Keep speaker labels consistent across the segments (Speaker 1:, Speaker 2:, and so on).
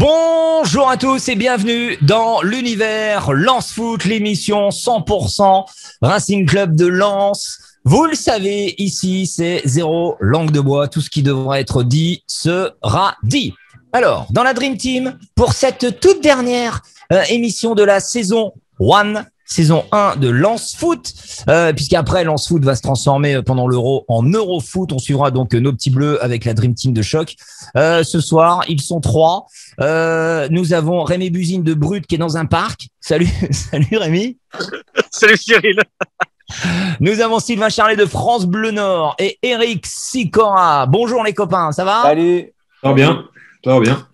Speaker 1: Bonjour à tous et bienvenue dans l'univers Lens Foot, l'émission 100% Racing Club de Lens. Vous le savez, ici c'est zéro langue de bois, tout ce qui devra être dit sera dit. Alors, dans la Dream Team, pour cette toute dernière émission de la saison 1 de Lens Foot, puisqu'après Lens Foot va se transformer pendant l'Euro en Eurofoot. On suivra donc nos petits bleus avec la Dream Team de choc. Ce soir, ils sont 3. Nous avons Rémi Buzine de Brut qui est dans un parc. Salut Rémi.
Speaker 2: Salut Cyril.
Speaker 1: Nous avons Sylvain Charlet de France Bleu Nord et Eric Sicora. Bonjour les copains, ça va?
Speaker 3: Salut.
Speaker 4: Ça va bien.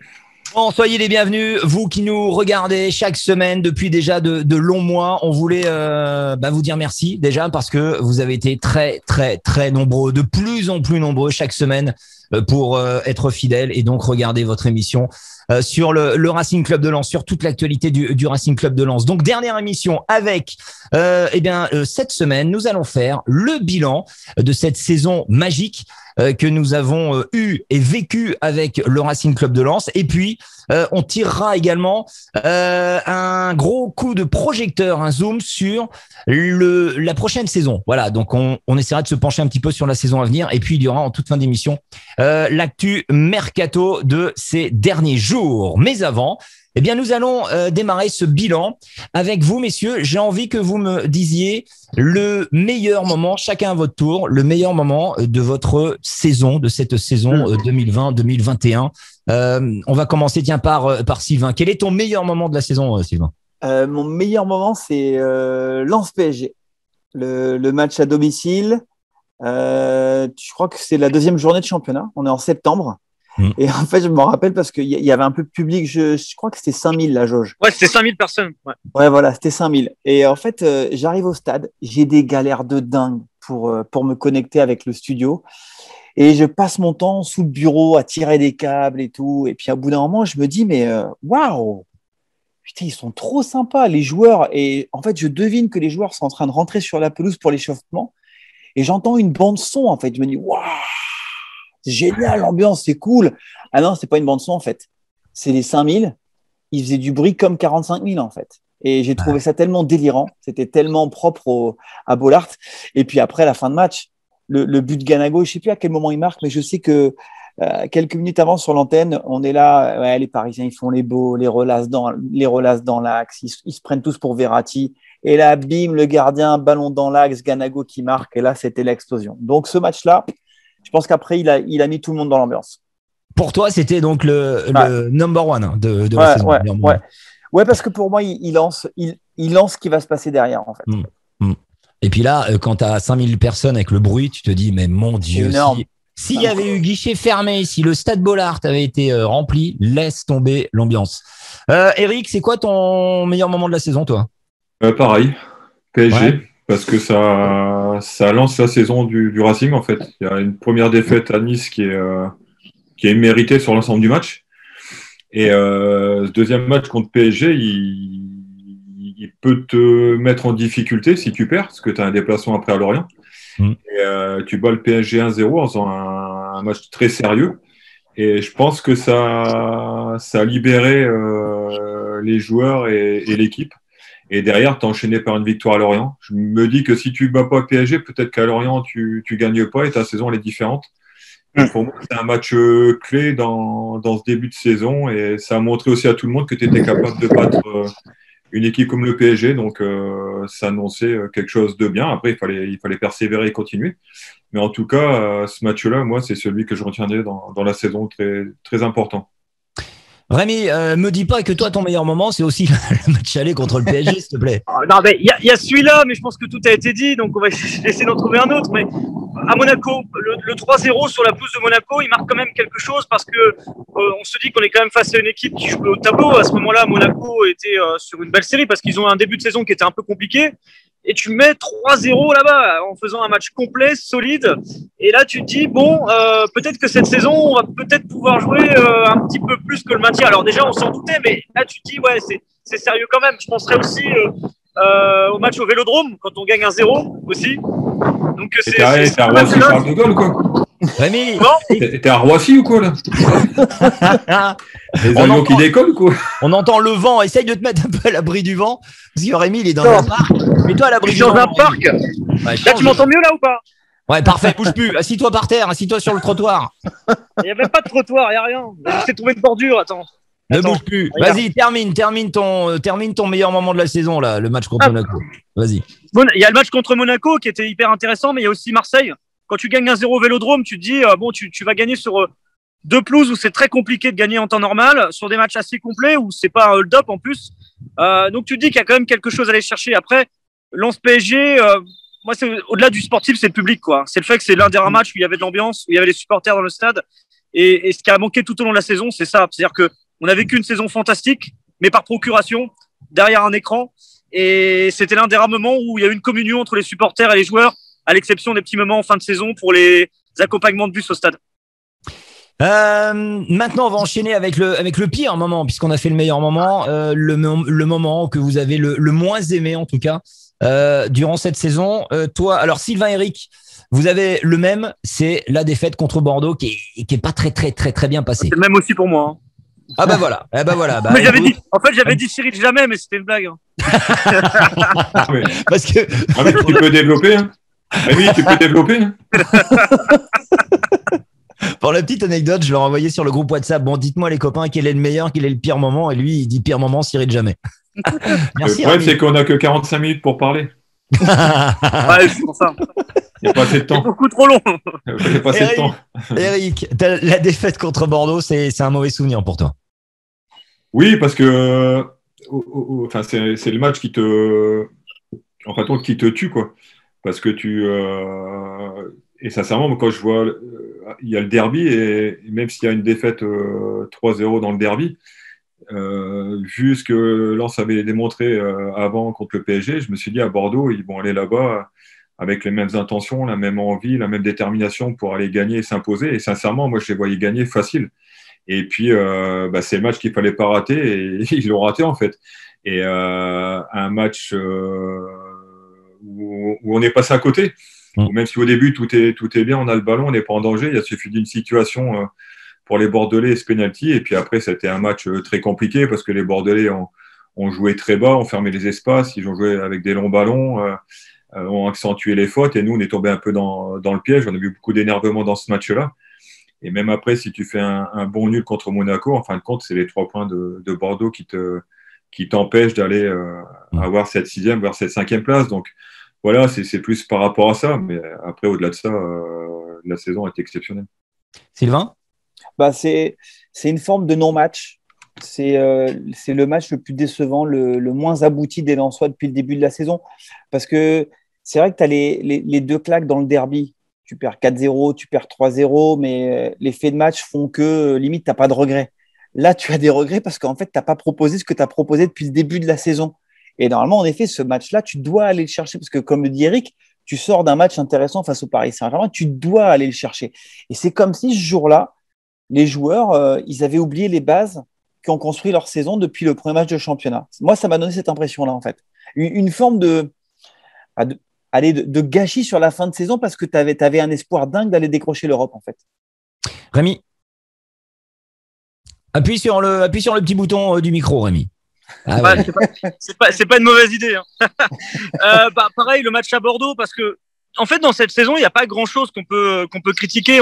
Speaker 1: Bon, soyez les bienvenus, vous qui nous regardez chaque semaine depuis déjà de longs mois. On voulait vous dire merci déjà parce que vous avez été très nombreux, de plus en plus nombreux chaque semaine pour être fidèles et donc regarder votre émission sur le Racing Club de Lens, sur toute l'actualité du Racing Club de Lens. Donc dernière émission avec cette semaine, nous allons faire le bilan de cette saison magique que nous avons eu et vécu avec le Racing Club de Lens. Et puis, on tirera également un gros coup de projecteur, un zoom sur la prochaine saison. Voilà, donc on essaiera de se pencher un petit peu sur la saison à venir. Et puis, il y aura en toute fin d'émission l'actu mercato de ces derniers jours. Mais avant, eh bien, nous allons démarrer ce bilan avec vous, messieurs. J'ai envie que vous me disiez le meilleur moment, chacun à votre tour, le meilleur moment de votre saison, de cette saison 2020-2021. On va commencer, par Sylvain. Quel est ton meilleur moment de la saison, Sylvain?
Speaker 3: Mon meilleur moment, c'est Lens PSG, le match à domicile. Je crois que c'est la deuxième journée de championnat. On est en septembre. Et en fait, je me rappelle parce qu'il y avait un peu de public. Je crois que c'était 5000 la jauge.
Speaker 2: Ouais, c'était 5000 personnes.
Speaker 3: Ouais, voilà, c'était 5000. Et en fait, j'arrive au stade. J'ai des galères de dingue pour me connecter avec le studio. Et je passe mon temps sous le bureau à tirer des câbles et tout. Et puis, au bout d'un moment, je me dis, mais waouh! Putain, ils sont trop sympas, les joueurs. Et en fait, je devine que les joueurs sont en train de rentrer sur la pelouse pour l'échauffement. Et j'entends une bande son, en fait. Je me dis, waouh! C'est génial, l'ambiance, c'est cool. Ah non, c'est pas une bande son en fait. C'est les 5000. Ils faisaient du bruit comme 45 000 en fait. Et j'ai trouvé ça tellement délirant. C'était tellement propre à Bollaert. Et puis après, la fin de match, le but de Ganago, je sais plus à quel moment il marque, mais je sais que quelques minutes avant sur l'antenne, on est là. Ouais, les Parisiens, ils font les beaux, les relaces dans l'axe. Ils se prennent tous pour Verratti. Et là, bim, le gardien, ballon dans l'axe, Ganago qui marque. Et là, c'était l'explosion. Donc ce match-là, je pense qu'après, il a mis tout le monde dans l'ambiance.
Speaker 1: Pour toi, c'était donc le number one de la saison.
Speaker 3: Ouais, parce que pour moi, il lance ce qui va se passer derrière, en fait.
Speaker 1: Et puis là, quand tu as 5000 personnes avec le bruit, tu te dis, mais mon Dieu, s'il y avait eu guichet fermé, si le stade Bollaert avait été rempli, laisse tomber l'ambiance. Eric, c'est quoi ton meilleur moment de la saison, toi?
Speaker 4: Pareil, PSG. Ouais. Parce que ça lance la saison du Racing, en fait. Il y a une première défaite à Nice qui est méritée sur l'ensemble du match. Et ce deuxième match contre PSG, il peut te mettre en difficulté si tu perds, parce que tu as un déplacement après à Lorient. Et tu bats le PSG 1-0 en faisant un match très sérieux. Et je pense que ça a libéré les joueurs et l'équipe. Et derrière, tu as enchaîné par une victoire à Lorient. Je me dis que si tu ne bats pas PSG, peut-être qu'à Lorient, tu ne gagnes pas et ta saison, elle est différente. Pour moi, c'est un match clé dans ce début de saison et ça a montré aussi à tout le monde que tu étais capable de battre une équipe comme le PSG. Donc, ça annonçait quelque chose de bien. Après, il fallait persévérer et continuer. Mais en tout cas, ce match-là, moi, c'est celui que je retiendrai dans la saison, très, très important.
Speaker 1: Rémi, me dis pas que toi, ton meilleur moment, c'est aussi le match aller contre le PSG, s'il te plaît.
Speaker 2: Non, mais il y a celui-là, mais je pense que tout a été dit, donc on va essayer d'en trouver un autre. Mais à Monaco, le 3-0 sur la pelouse de Monaco, il marque quand même quelque chose parce que on se dit qu'on est quand même face à une équipe qui joue au tableau. À ce moment-là, Monaco était sur une belle série parce qu'ils ont un début de saison qui était un peu compliqué. Et tu mets 3-0 là-bas en faisant un match complet, solide. Et là, tu te dis, bon, peut-être que cette saison, on va peut-être pouvoir jouer un petit peu plus que le maintien. Alors déjà, on s'en doutait, mais là, tu te dis, ouais, c'est sérieux quand même. Je penserais aussi au match au Vélodrome, quand on gagne 1-0 aussi. Donc,
Speaker 4: c'est un Roi qui parle de goal, quoi.
Speaker 1: Rémi,
Speaker 4: T'es à Roissy ou quoi, là? Les avions qui décollent, quoi?
Speaker 1: on entend le vent. Essaye de te mettre un peu à l'abri du vent. Parce que Rémi, il est dans un parc. Mets-toi à l'abri du vent.
Speaker 2: Dans un parc.
Speaker 1: Ouais,
Speaker 2: Là, tu m'entends mieux là ou pas?
Speaker 1: Ouais, parfait. Bouge plus. Assis-toi par terre. Assis-toi sur le trottoir.
Speaker 2: Il n'y a même pas de trottoir, il n'y a rien. J'ai trouvé une bordure, attends.
Speaker 1: Ne bouge plus.
Speaker 2: Regarde.
Speaker 1: Vas-y, termine ton meilleur moment de la saison, là, le match contre Monaco. Vas-y.
Speaker 2: Il y a le match contre Monaco qui était hyper intéressant, mais il y a aussi Marseille. Quand tu gagnes 1-0 au Vélodrome, tu te dis, tu vas gagner sur deux pelouses où c'est très compliqué de gagner en temps normal, sur des matchs assez complets où c'est pas un hold-up en plus. Donc tu te dis qu'il y a quand même quelque chose à aller chercher. Après, Lens PSG, moi, au-delà du sportif, c'est le public, quoi. C'est le fait que c'est l'un des rares matchs où il y avait de l'ambiance, où il y avait les supporters dans le stade. Et ce qui a manqué tout au long de la saison, c'est ça. C'est-à-dire que on a vécu une saison fantastique, mais par procuration, derrière un écran. Et c'était l'un des rares moments où il y a eu une communion entre les supporters et les joueurs, à l'exception des petits moments en fin de saison pour les accompagnements de bus au stade.
Speaker 1: Maintenant, on va enchaîner avec le pire moment, puisqu'on a fait le meilleur moment, le moment que vous avez le moins aimé, en tout cas, durant cette saison. Toi, alors Sylvain, Eric, vous avez le même, c'est la défaite contre Bordeaux qui est pas très bien passée.
Speaker 2: C'est le même aussi pour moi. Hein.
Speaker 1: Ah bah voilà.
Speaker 2: Mais j'avais dit Cyril jamais, mais c'était une blague. Hein.
Speaker 1: Parce que
Speaker 4: mais tu peux développer. Hein. Oui, tu peux développer. Hein.
Speaker 1: Pour la petite anecdote, je leur ai envoyé sur le groupe WhatsApp. Bon, dites-moi les copains, quel est le meilleur, quel est le pire moment? Et lui, il dit pire moment, Cyril jamais.
Speaker 4: Merci. Le problème, c'est qu'on a que 45 minutes pour parler.
Speaker 2: Ouais, c'est pour ça.
Speaker 4: Il n'y a pas assez de temps.
Speaker 2: C'est beaucoup trop long.
Speaker 4: Il n'y a pas assez de temps.
Speaker 1: Eric, la défaite contre Bordeaux, c'est un mauvais souvenir pour toi.
Speaker 4: Oui, parce que c'est le match qui te tue, quoi. Parce que et sincèrement, quand je vois, il y a le derby, et même s'il y a une défaite 3-0 dans le derby, vu ce que Lens avait démontré avant contre le PSG, je me suis dit à Bordeaux, ils vont aller là-bas avec les mêmes intentions, la même envie, la même détermination pour aller gagner et s'imposer. Et sincèrement, moi, je les voyais gagner facile. Et puis, c'est le match qu'il ne fallait pas rater, et ils l'ont raté, en fait. Et un match où on est passé à côté, où même si au début, tout est bien, on a le ballon, on n'est pas en danger, il suffit d'une situation pour les Bordelais et ce penalty. Et puis après, c'était un match très compliqué parce que les Bordelais ont joué très bas, ont fermé les espaces, ils ont joué avec des longs ballons, ont accentué les fautes, et nous, on est tombé un peu dans le piège. On a vu beaucoup d'énervement dans ce match-là. Et même après, si tu fais un bon nul contre Monaco, en fin de compte, c'est les 3 points de Bordeaux qui t'empêchent d'aller avoir cette 6e, voire cette 5e place. Donc voilà, c'est plus par rapport à ça. Mais après, au-delà de ça, la saison est exceptionnelle.
Speaker 1: Sylvain ?
Speaker 3: C'est une forme de non-match. C'est le match le plus décevant, le moins abouti des Lensois depuis le début de la saison. Parce que c'est vrai que tu as les 2 claques dans le derby. Tu perds 4-0, tu perds 3-0, mais les faits de match font que limite, tu n'as pas de regrets. Là, tu as des regrets parce qu'en fait, tu n'as pas proposé ce que tu as proposé depuis le début de la saison. Et normalement, en effet, ce match-là, tu dois aller le chercher parce que, comme le dit Eric, tu sors d'un match intéressant face au Paris Saint-Germain, tu dois aller le chercher. Et c'est comme si ce jour-là, les joueurs, ils avaient oublié les bases qui ont construit leur saison depuis le premier match de championnat. Moi, ça m'a donné cette impression-là, en fait. Une forme de gâchis sur la fin de saison parce que tu avais un espoir dingue d'aller décrocher l'Europe, en fait.
Speaker 1: Rémi, appuie sur le petit bouton du micro, Rémi.
Speaker 2: Ah ouais. C'est pas une mauvaise idée. Hein. Pareil, le match à Bordeaux, parce que en fait, dans cette saison, il n'y a pas grand-chose qu'on peut critiquer.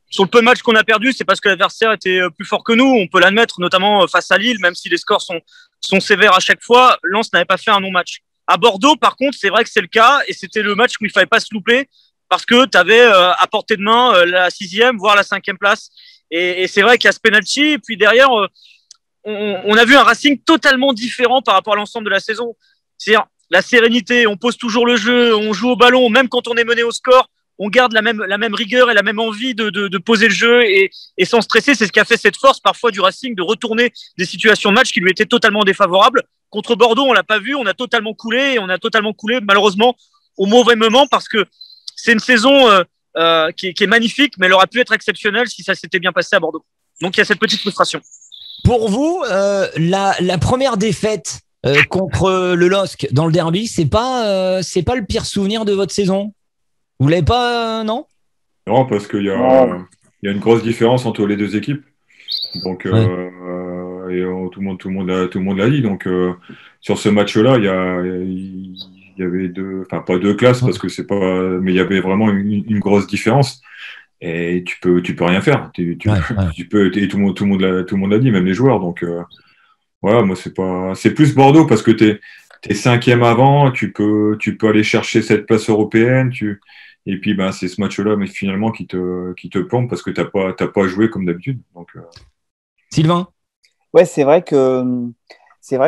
Speaker 2: Sur le peu de matchs qu'on a perdu, c'est parce que l'adversaire était plus fort que nous. On peut l'admettre, notamment face à Lille, même si les scores sont sévères à chaque fois. Lens n'avait pas fait un non-match. À Bordeaux, par contre, c'est vrai que c'est le cas, et c'était le match où il fallait pas se louper parce que tu avais à portée de main la 6e, voire la 5e place. Et c'est vrai qu'il y a ce penalty, et puis derrière, on a vu un Racing totalement différent par rapport à l'ensemble de la saison. C'est-à-dire la sérénité, on pose toujours le jeu, on joue au ballon, même quand on est mené au score, on garde la même rigueur et la même envie de poser le jeu et sans stresser. C'est ce qui a fait cette force parfois du Racing de retourner des situations de match qui lui étaient totalement défavorables. Contre Bordeaux, on l'a pas vu, on a totalement coulé malheureusement au mauvais moment parce que c'est une saison qui est magnifique, mais elle aurait pu être exceptionnelle si ça s'était bien passé à Bordeaux. Donc il y a cette petite frustration.
Speaker 1: Pour vous, la première défaite contre le LOSC dans le derby, c'est pas le pire souvenir de votre saison? Vous l'avez pas, non?
Speaker 4: Non, parce qu'il y a une grosse différence entre les deux équipes. Donc, tout le monde l'a dit. Donc, sur ce match-là, il y avait enfin pas deux classes parce que c'est pas, mais il y avait vraiment une grosse différence. Et tu peux rien faire. Tu peux, et tout le monde l'a dit, même les joueurs. Donc, voilà, moi c'est plus Bordeaux parce que t'es cinquième avant, tu peux aller chercher cette place européenne. Et puis, ben, c'est ce match-là, mais finalement, qui te plombe parce que t'as pas joué comme d'habitude. Donc,
Speaker 1: Sylvain?
Speaker 3: Ouais, c'est vrai que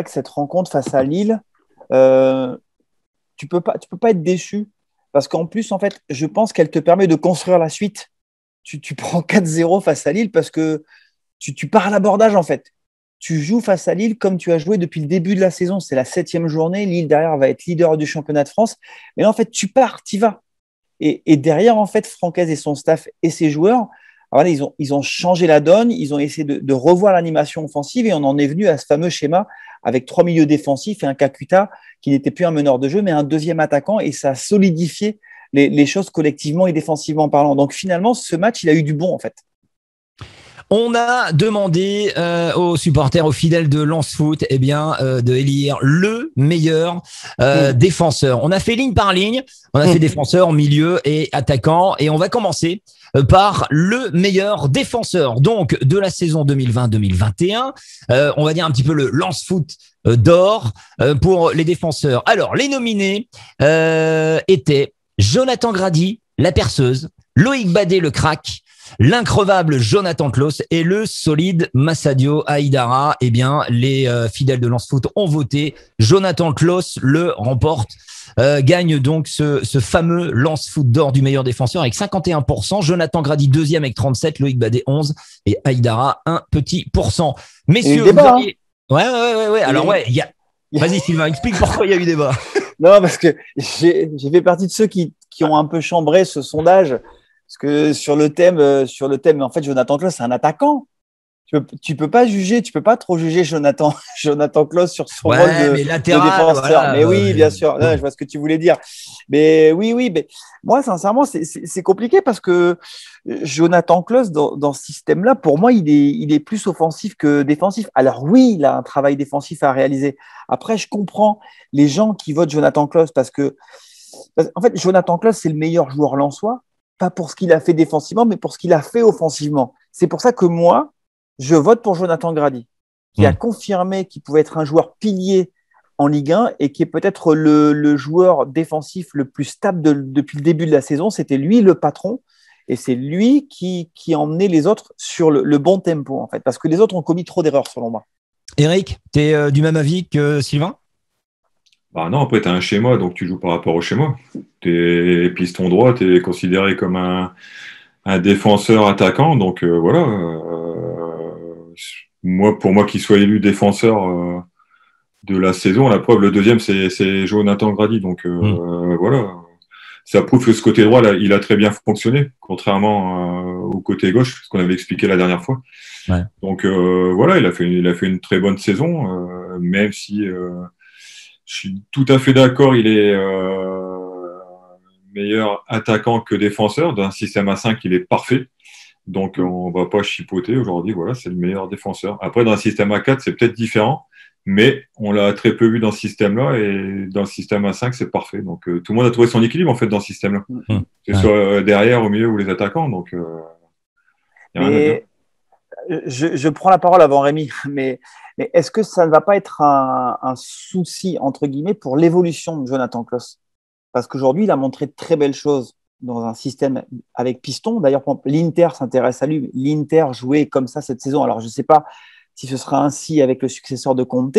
Speaker 3: cette rencontre face à Lille, tu peux pas être déçu parce qu'en plus, en fait, je pense qu'elle te permet de construire la suite. Tu prends 4-0 face à Lille parce que tu pars à l'abordage, en fait. Tu joues face à Lille comme tu as joué depuis le début de la saison. C'est la 7e journée. Lille, derrière, va être leader du championnat de France. Mais là, en fait, tu pars, tu y vas. Et derrière, en fait, Francaise et son staff et ses joueurs, voilà, ils ont changé la donne, ils ont essayé de revoir l'animation offensive et on en est venu à ce fameux schéma avec 3 milieux défensifs et un Kakuta qui n'était plus un meneur de jeu, mais un deuxième attaquant et ça a solidifié les choses collectivement et défensivement parlant. Donc finalement, ce match, il a eu du bon en fait.
Speaker 1: On a demandé aux supporters, aux fidèles de Lens Foot, de élire le meilleur défenseur. On a fait ligne par ligne, on a fait défenseur, milieu et attaquant, et on va commencer par le meilleur défenseur. Donc de la saison 2020-2021, on va dire un petit peu le Lens Foot d'or pour les défenseurs. Alors les nominés étaient Jonathan Grady, la perceuse, Loïc Badet, le crack, l'increvable Jonathan Klaus et le solide Massadio Haïdara. Eh bien, les fidèles de Lens Foot ont voté. Jonathan Klaus le remporte, gagne donc ce fameux Lens Foot d'or du meilleur défenseur avec 51%. Jonathan Grady deuxième avec 37%, Loïc Badet 11% et Haïdara un petit pourcent. Messieurs,
Speaker 3: débat,
Speaker 1: vous auriez... Ouais. Alors vas-y Sylvain, explique pourquoi il y a eu débat.
Speaker 3: Non, parce que j'ai fait partie de ceux qui ont un peu chambré ce sondage. Parce que sur le thème, en fait, Jonathan Klaus, c'est un attaquant. Tu peux pas juger, tu peux pas trop juger Jonathan Klaus sur son rôle de défenseur. Voilà, mais oui, bien sûr, non, je vois ce que tu voulais dire. Mais oui, mais moi, sincèrement, c'est compliqué parce que Jonathan Klaus, dans ce système-là, pour moi, il est plus offensif que défensif. Alors oui, il a un travail défensif à réaliser. Après, je comprends les gens qui votent Jonathan Klaus parce en fait, Jonathan Klaus, c'est le meilleur joueur lensois. Pas pour ce qu'il a fait défensivement, mais pour ce qu'il a fait offensivement. C'est pour ça que moi, je vote pour Jonathan Grady, qui a confirmé qu'il pouvait être un joueur pilier en Ligue 1 et qui est peut-être le joueur défensif le plus stable depuis le début de la saison. C'était lui le patron et c'est lui qui a emmené les autres sur le bon tempo, en fait, parce que les autres ont commis trop d'erreurs, selon moi.
Speaker 1: Eric, tu es du même avis que Sylvain?
Speaker 4: Bah non, après, tu as un schéma, donc tu joues par rapport au schéma. Tu es piston droit, tu es considéré comme un défenseur attaquant. Donc voilà. Pour moi, qu'il soit élu défenseur de la saison, la preuve, le deuxième, c'est Jonathan Grady. Donc voilà. Ça prouve que ce côté droit, là, il a très bien fonctionné, contrairement au côté gauche, ce qu'on avait expliqué la dernière fois. Ouais. Donc voilà, il a fait une très bonne saison, même si... je suis tout à fait d'accord, il est meilleur attaquant que défenseur. D'un système à 5, il est parfait. Donc, on ne va pas chipoter aujourd'hui. Voilà, c'est le meilleur défenseur. Après, dans un système à 4, c'est peut-être différent, mais on l'a très peu vu dans ce système-là. Et dans le système à 5, c'est parfait. Donc, tout le monde a trouvé son équilibre, en fait, dans ce système-là. Que ce soit derrière, au milieu ou les attaquants. Donc, il y a rien à dire.
Speaker 3: Je prends la parole avant Rémi, mais est-ce que ça ne va pas être un souci, entre guillemets, pour l'évolution de Jonathan Klaus? Parce qu'aujourd'hui, il a montré de très belles choses dans un système avec piston. D'ailleurs, l'Inter s'intéresse à lui. L'Inter jouait comme ça cette saison. Alors, je ne sais pas si ce sera ainsi avec le successeur de Conte,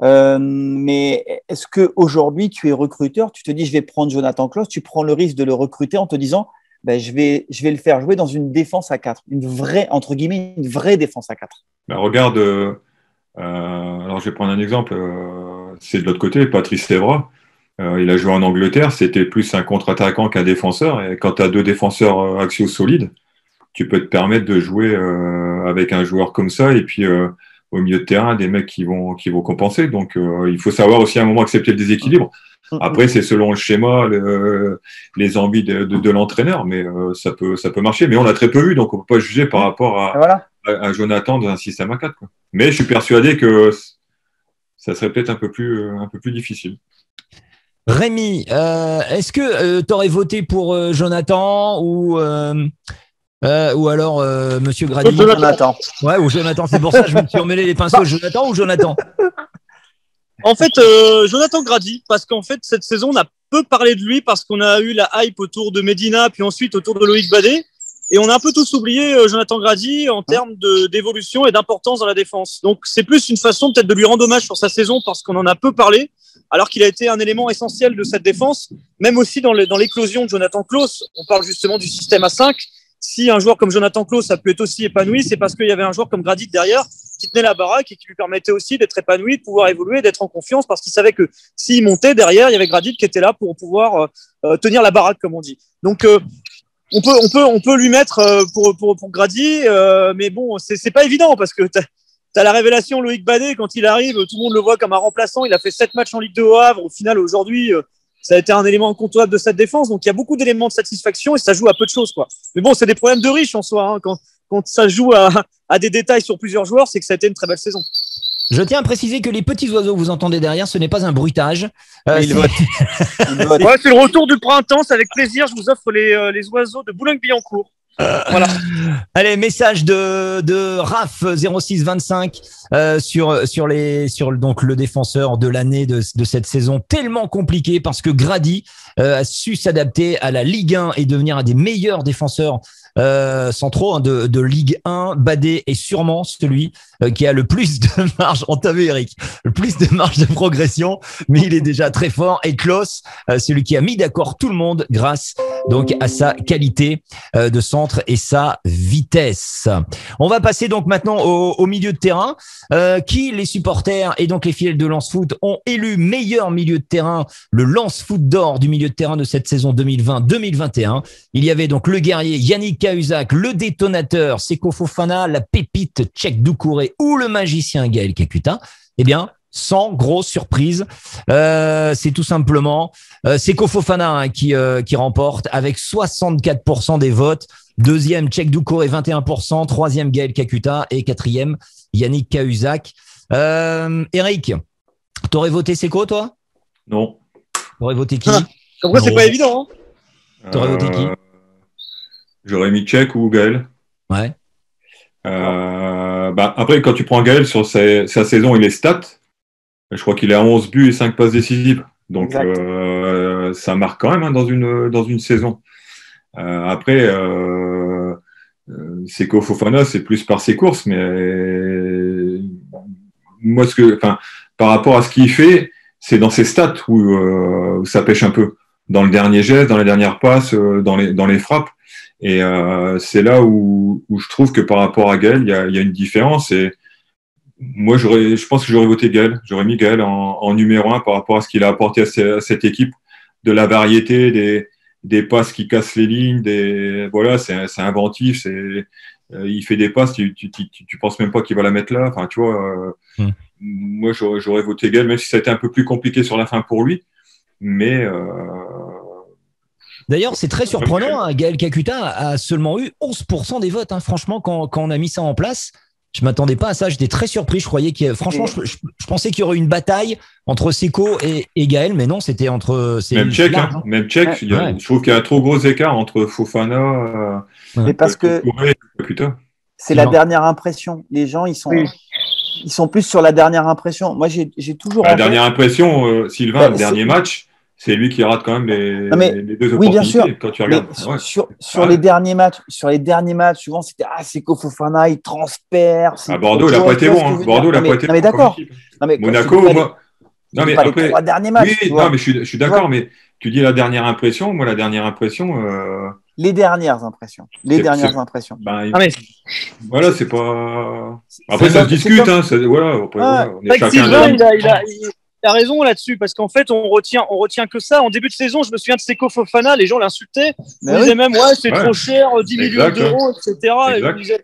Speaker 3: mais est-ce qu'aujourd'hui, tu es recruteur, tu te dis, je vais prendre Jonathan Klaus, tu prends le risque de le recruter en te disant, ben, je vais le faire jouer dans une défense à 4, une vraie, entre guillemets, une vraie défense à 4.
Speaker 4: Ben, regarde, alors je vais prendre un exemple, c'est de l'autre côté, Patrice Evra, il a joué en Angleterre, c'était plus un contre-attaquant qu'un défenseur, et quand tu as deux défenseurs axiaux solides, tu peux te permettre de jouer avec un joueur comme ça, et puis au milieu de terrain, des mecs qui vont compenser, donc il faut savoir aussi à un moment accepter le déséquilibre. Après, c'est selon le schéma, les envies de l'entraîneur, mais ça peut marcher. Mais on l'a très peu vu, donc on ne peut pas juger par rapport à Jonathan dans un système à 4. Quoi. Mais je suis persuadé que ça serait peut-être un peu plus difficile.
Speaker 1: Rémi, est-ce que tu aurais voté pour Jonathan ou alors Monsieur Grady?
Speaker 3: Jonathan.
Speaker 1: Ouais, ou Jonathan. C'est pour ça que je me suis emmêlé les pinceaux. Jonathan ou Jonathan?
Speaker 2: En fait, Jonathan Grady, parce qu'en fait, cette saison, on a peu parlé de lui parce qu'on a eu la hype autour de Medina, puis ensuite autour de Loïc Badet. Et on a un peu tous oublié Jonathan Grady en termes d'évolution et d'importance dans la défense. Donc, c'est plus une façon peut-être de lui rendre hommage sur sa saison parce qu'on en a peu parlé, alors qu'il a été un élément essentiel de cette défense, même aussi dans l'éclosion de Jonathan Klaus. On parle justement du système à 5. Si un joueur comme Jonathan Klaus a pu être aussi épanoui, c'est parce qu'il y avait un joueur comme Grady derrière qui tenait la baraque et qui lui permettait aussi d'être épanoui, de pouvoir évoluer, d'être en confiance, parce qu'il savait que s'il montait derrière, il y avait Grady qui était là pour pouvoir tenir la baraque, comme on dit. Donc, on peut lui mettre pour Grady, mais bon, c'est pas évident parce que t'as la révélation Loïc Badet quand il arrive, tout le monde le voit comme un remplaçant. Il a fait 7 matchs en Ligue 2 au Havre. Au final, aujourd'hui, ça a été un élément incontournable de cette défense. Donc, il y a beaucoup d'éléments de satisfaction et ça joue à peu de choses, quoi. Mais bon, c'est des problèmes de riches en soi. Hein. Quand ça joue à des détails sur plusieurs joueurs, c'est que ça a été une très belle saison.
Speaker 1: Je tiens à préciser que les petits oiseaux que vous entendez derrière, ce n'est pas un bruitage.
Speaker 3: Il vote.
Speaker 2: Ouais, c'est le retour du printemps. C'est avec plaisir. Je vous offre les oiseaux de Boulogne-Billancourt. Voilà.
Speaker 1: Allez, message de Raph 0625 sur donc le défenseur de l'année de cette saison tellement compliquée parce que Grady a su s'adapter à la Ligue 1 et devenir un des meilleurs défenseurs centraux de Ligue 1. Badet est sûrement celui qui a le plus de marge, on t'a vu Eric, le plus de marge de progression, mais il est déjà très fort. Et Klaus, celui qui a mis d'accord tout le monde grâce donc à sa qualité de centre et sa vitesse. On va passer donc maintenant au milieu de terrain, qui les supporters et donc les fidèles de Lens Foot ont élu meilleur milieu de terrain, le Lens Foot d'or du milieu de terrain de cette saison 2020-2021. Il y avait donc le guerrier Yannick Cahuzac, le détonateur Seko Fofana, la pépite Tchèque Doucouré ou le magicien Gaël Kakuta. Eh bien, sans grosse surprise, c'est tout simplement Seko Fofana qui remporte avec 64% des votes. Deuxième, Tchèque Doucouré, 21%. Troisième, Gaël Kakuta. Et quatrième, Yannick Cahuzac. Eric, t'aurais voté Seko, toi?
Speaker 4: Non.
Speaker 1: T'aurais voté qui?
Speaker 2: Comme quoi, c'est pas évident. Hein.
Speaker 1: T'aurais voté qui?
Speaker 4: J'aurais mis Tchèque ou Gaël.
Speaker 1: Ouais.
Speaker 4: Après, quand tu prends Gaël sur sa saison et les stats, je crois qu'il est à 11 buts et 5 passes décisives. Donc, ça marque quand même hein, dans une saison. Après, Seko Fofana, c'est plus par ses courses, mais moi, par rapport à ce qu'il fait, c'est dans ses stats où ça pêche un peu. Dans le dernier geste, dans les dernières passes, dans les frappes. Et c'est là où je trouve que par rapport à Gaël, il y a une différence. Et moi, je pense que j'aurais voté Gaël. J'aurais mis Gaël en numéro 1 par rapport à ce qu'il a apporté à cette équipe, de la variété, des passes qui cassent les lignes, voilà, c'est inventif, il fait des passes, tu penses même pas qu'il va la mettre là. Enfin, tu vois, moi, j'aurais voté Gaël, même si ça a été un peu plus compliqué sur la fin pour lui. Mais
Speaker 1: d'ailleurs, c'est très surprenant. Hein, Gaël Kakuta a seulement eu 11% des votes. Hein. Franchement, quand on a mis ça en place, je m'attendais pas à ça. J'étais très surpris. Je croyais franchement, je pensais qu'il y aurait une bataille entre Seko et Gaël, mais non, c'était entre.
Speaker 4: Même Tchèque, hein. Même Tchèque. Je trouve qu'il y a un trop gros écart entre Fofana.
Speaker 3: Mais parce que c'est la dernière impression. Les gens, ils sont plus sur la dernière impression. Moi, j'ai toujours.
Speaker 4: La dernière impression, Sylvain, le dernier match. C'est lui qui rate quand même les deux opportunités. Oui, bien sûr. Quand tu regardes.
Speaker 3: Sur les derniers matchs, souvent c'était Seko Fofana, il transperce.
Speaker 4: À Bordeaux, il n'a pas été bon. Hein. Bordeaux, il n'a pas été bon.
Speaker 3: Mais d'accord.
Speaker 4: Monaco, moi.
Speaker 3: Non, mais après. Les 3 derniers matchs.
Speaker 4: Oui, non, mais je suis d'accord, mais tu dis la dernière impression. Moi, la dernière impression.
Speaker 3: Les dernières impressions.
Speaker 4: Voilà, c'est pas. Après, ça se discute. Hein. Voilà. On est
Speaker 2: chacun. Il a raison là-dessus, parce qu'en fait, on retient que ça. En début de saison, je me souviens de Seko Fofana, les gens l'insultaient. Ils disaient même, c'est trop cher, 10 millions d'euros, etc. Et disaient,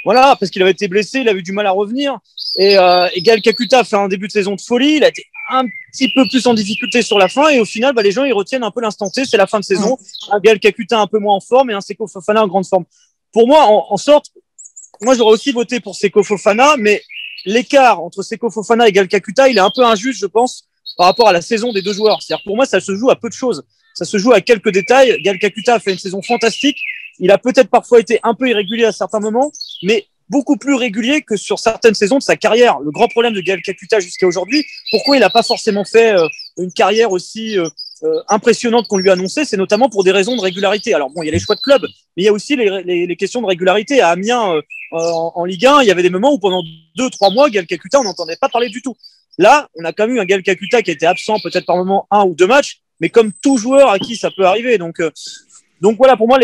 Speaker 2: voilà, parce qu'il avait été blessé, il avait eu du mal à revenir. Et Gaël Kakuta a fait un début de saison de folie. Il a été un petit peu plus en difficulté sur la fin et au final, les gens ils retiennent un peu l'instant T, c'est la fin de saison. Un Gaël Kakuta un peu moins en forme et un Seko Fofana en grande forme. Pour moi, en sorte, moi j'aurais aussi voté pour Seko Fofana, mais l'écart entre Seko Fofana et Gaël Kakuta, il est un peu injuste, je pense, par rapport à la saison des deux joueurs. C'est-à-dire pour moi, ça se joue à peu de choses. Ça se joue à quelques détails. Gaël Kakuta a fait une saison fantastique. Il a peut-être parfois été un peu irrégulier à certains moments, mais beaucoup plus régulier que sur certaines saisons de sa carrière. Le grand problème de Gaël Kakuta jusqu'à aujourd'hui, pourquoi il n'a pas forcément fait une carrière aussi impressionnante qu'on lui a annoncé, c'est notamment pour des raisons de régularité. Alors bon, il y a les choix de club, mais il y a aussi les questions de régularité. À Amiens, en Ligue 1, il y avait des moments où pendant 2-3 mois, Gaël Kakuta, on n'entendait pas parler du tout. Là, on a quand même eu un Gaël Kakuta qui était absent peut-être par moment 1 ou 2 matchs, mais comme tout joueur à qui ça peut arriver. Donc voilà, pour moi,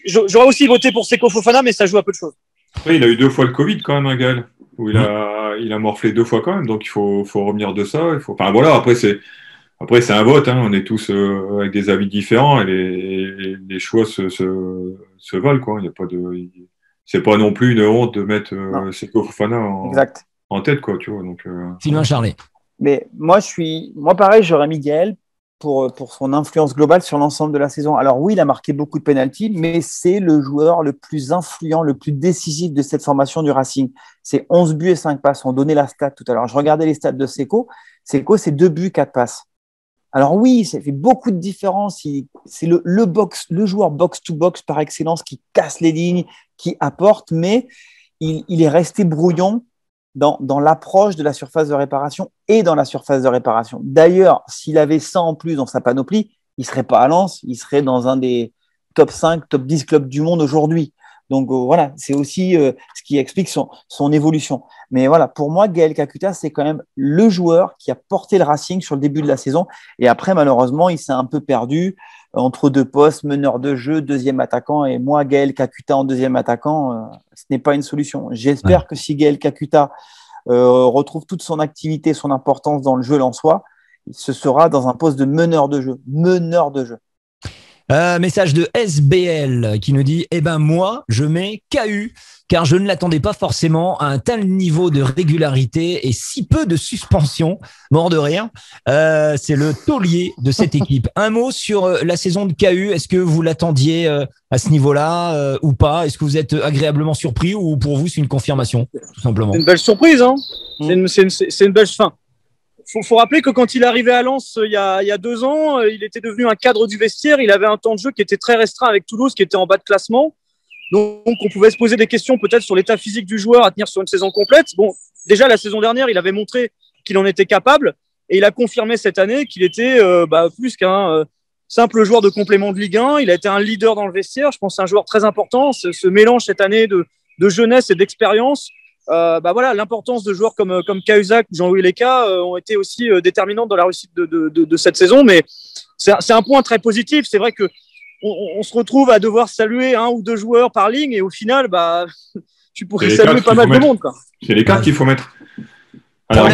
Speaker 2: j'aurais aussi voté pour Seko Fofana, mais ça joue à peu de choses.
Speaker 4: Après, il a eu 2 fois le Covid quand même, Gaël, où il a morflé 2 fois quand même, donc il faut revenir de ça. Enfin voilà, après c'est un vote, hein. On est tous avec des avis différents et les choix se valent, quoi. Il y a pas c'est pas non plus une honte de mettre Seko Fofana en tête, quoi, tu vois. Donc
Speaker 1: Sylvain Charlet.
Speaker 3: Mais moi pareil, j'aurais mis Gaël pour son influence globale sur l'ensemble de la saison. Alors oui, il a marqué beaucoup de pénaltys, mais c'est le joueur le plus influent, le plus décisif de cette formation du Racing. C'est 11 buts et 5 passes. On donnait la stat tout à l'heure. Je regardais les stats de Seko. Seko, c'est 2 buts, 4 passes. Alors oui, ça fait beaucoup de différence. C'est le joueur box-to-box par excellence qui casse les lignes, qui apporte, mais il est resté brouillon dans l'approche de la surface de réparation et dans la surface de réparation. D'ailleurs, s'il avait ça en plus dans sa panoplie, il ne serait pas à Lens, il serait dans un des top 5, top 10 clubs du monde aujourd'hui. Donc voilà, c'est aussi ce qui explique son évolution. Mais voilà, pour moi, Gaël Kakuta, c'est quand même le joueur qui a porté le Racing sur le début de la saison. Et après, malheureusement, il s'est un peu perdu entre 2 postes, meneur de jeu, deuxième attaquant. Et moi, Gaël Kakuta en deuxième attaquant, ce n'est pas une solution. J'espère que si Gaël Kakuta retrouve toute son activité, son importance dans le jeu lensois, ce sera dans un poste de meneur de jeu. Meneur de jeu.
Speaker 1: Message de SBL qui nous dit moi je mets KU car je ne l'attendais pas forcément à un tel niveau de régularité et si peu de suspension. Mort de rire. C'est le taulier de cette équipe. Un mot sur la saison de KU. Est-ce que vous l'attendiez à ce niveau-là ou pas? Est-ce que vous êtes agréablement surpris ou pour vous c'est une confirmation tout simplement?
Speaker 2: C'est une belle surprise, hein. C'est une belle fin. Faut rappeler que quand il est arrivé à Lens il y a 2 ans, il était devenu un cadre du vestiaire. Il avait un temps de jeu qui était très restreint avec Toulouse, qui était en bas de classement. Donc on pouvait se poser des questions peut-être sur l'état physique du joueur à tenir sur une saison complète. Bon, déjà la saison dernière, il avait montré qu'il en était capable et il a confirmé cette année qu'il était plus qu'un simple joueur de complément de Ligue 1. Il a été un leader dans le vestiaire. Je pense que c'est un joueur très important. Ce mélange cette année de jeunesse et d'expérience. L'importance de joueurs comme Cahuzac ou Jean-Louis Leca ont été aussi déterminantes dans la réussite de cette saison, mais c'est un point très positif. C'est vrai que on se retrouve à devoir saluer 1 ou 2 joueurs par ligne et au final, tu pourrais saluer pas mal de monde, quoi.
Speaker 4: C'est les cartes qu'il faut mettre. Alors,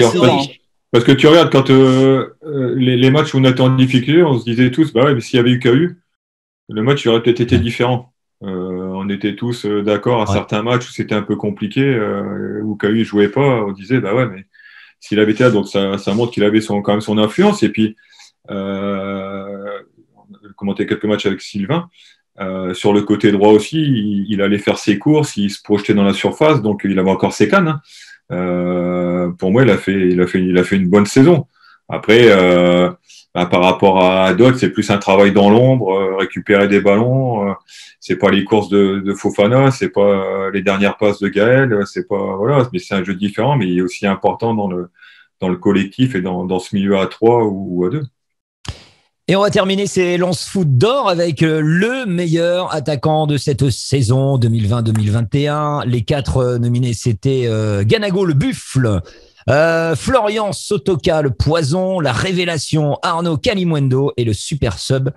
Speaker 4: parce que tu regardes quand les matchs où on était en difficulté, on se disait tous, mais s'il y avait eu KU, le match aurait peut-être été différent. On était tous d'accord à certains matchs où c'était un peu compliqué, où KU ne jouait pas, on disait mais s'il avait été là, donc ça montre qu'il avait quand même son influence. Et puis commenté quelques matchs avec Sylvain, sur le côté droit aussi, il allait faire ses courses, il se projetait dans la surface, donc il avait encore ses cannes. Pour moi, il a fait une bonne saison. Après, par rapport à d'autres, c'est plus un travail dans l'ombre, récupérer des ballons. C'est pas les courses de Fofana, c'est pas les dernières passes de Gaël, c'est pas mais c'est un jeu différent, mais il est aussi important dans le collectif et dans ce milieu à 3 ou à 2.
Speaker 1: Et on va terminer ces Lens Foot d'or avec le meilleur attaquant de cette saison 2020-2021. Les 4 nominés, c'était Ganago le buffle, Florian Sotoka le poison, la révélation Arnaud Kalimuendo et le super sub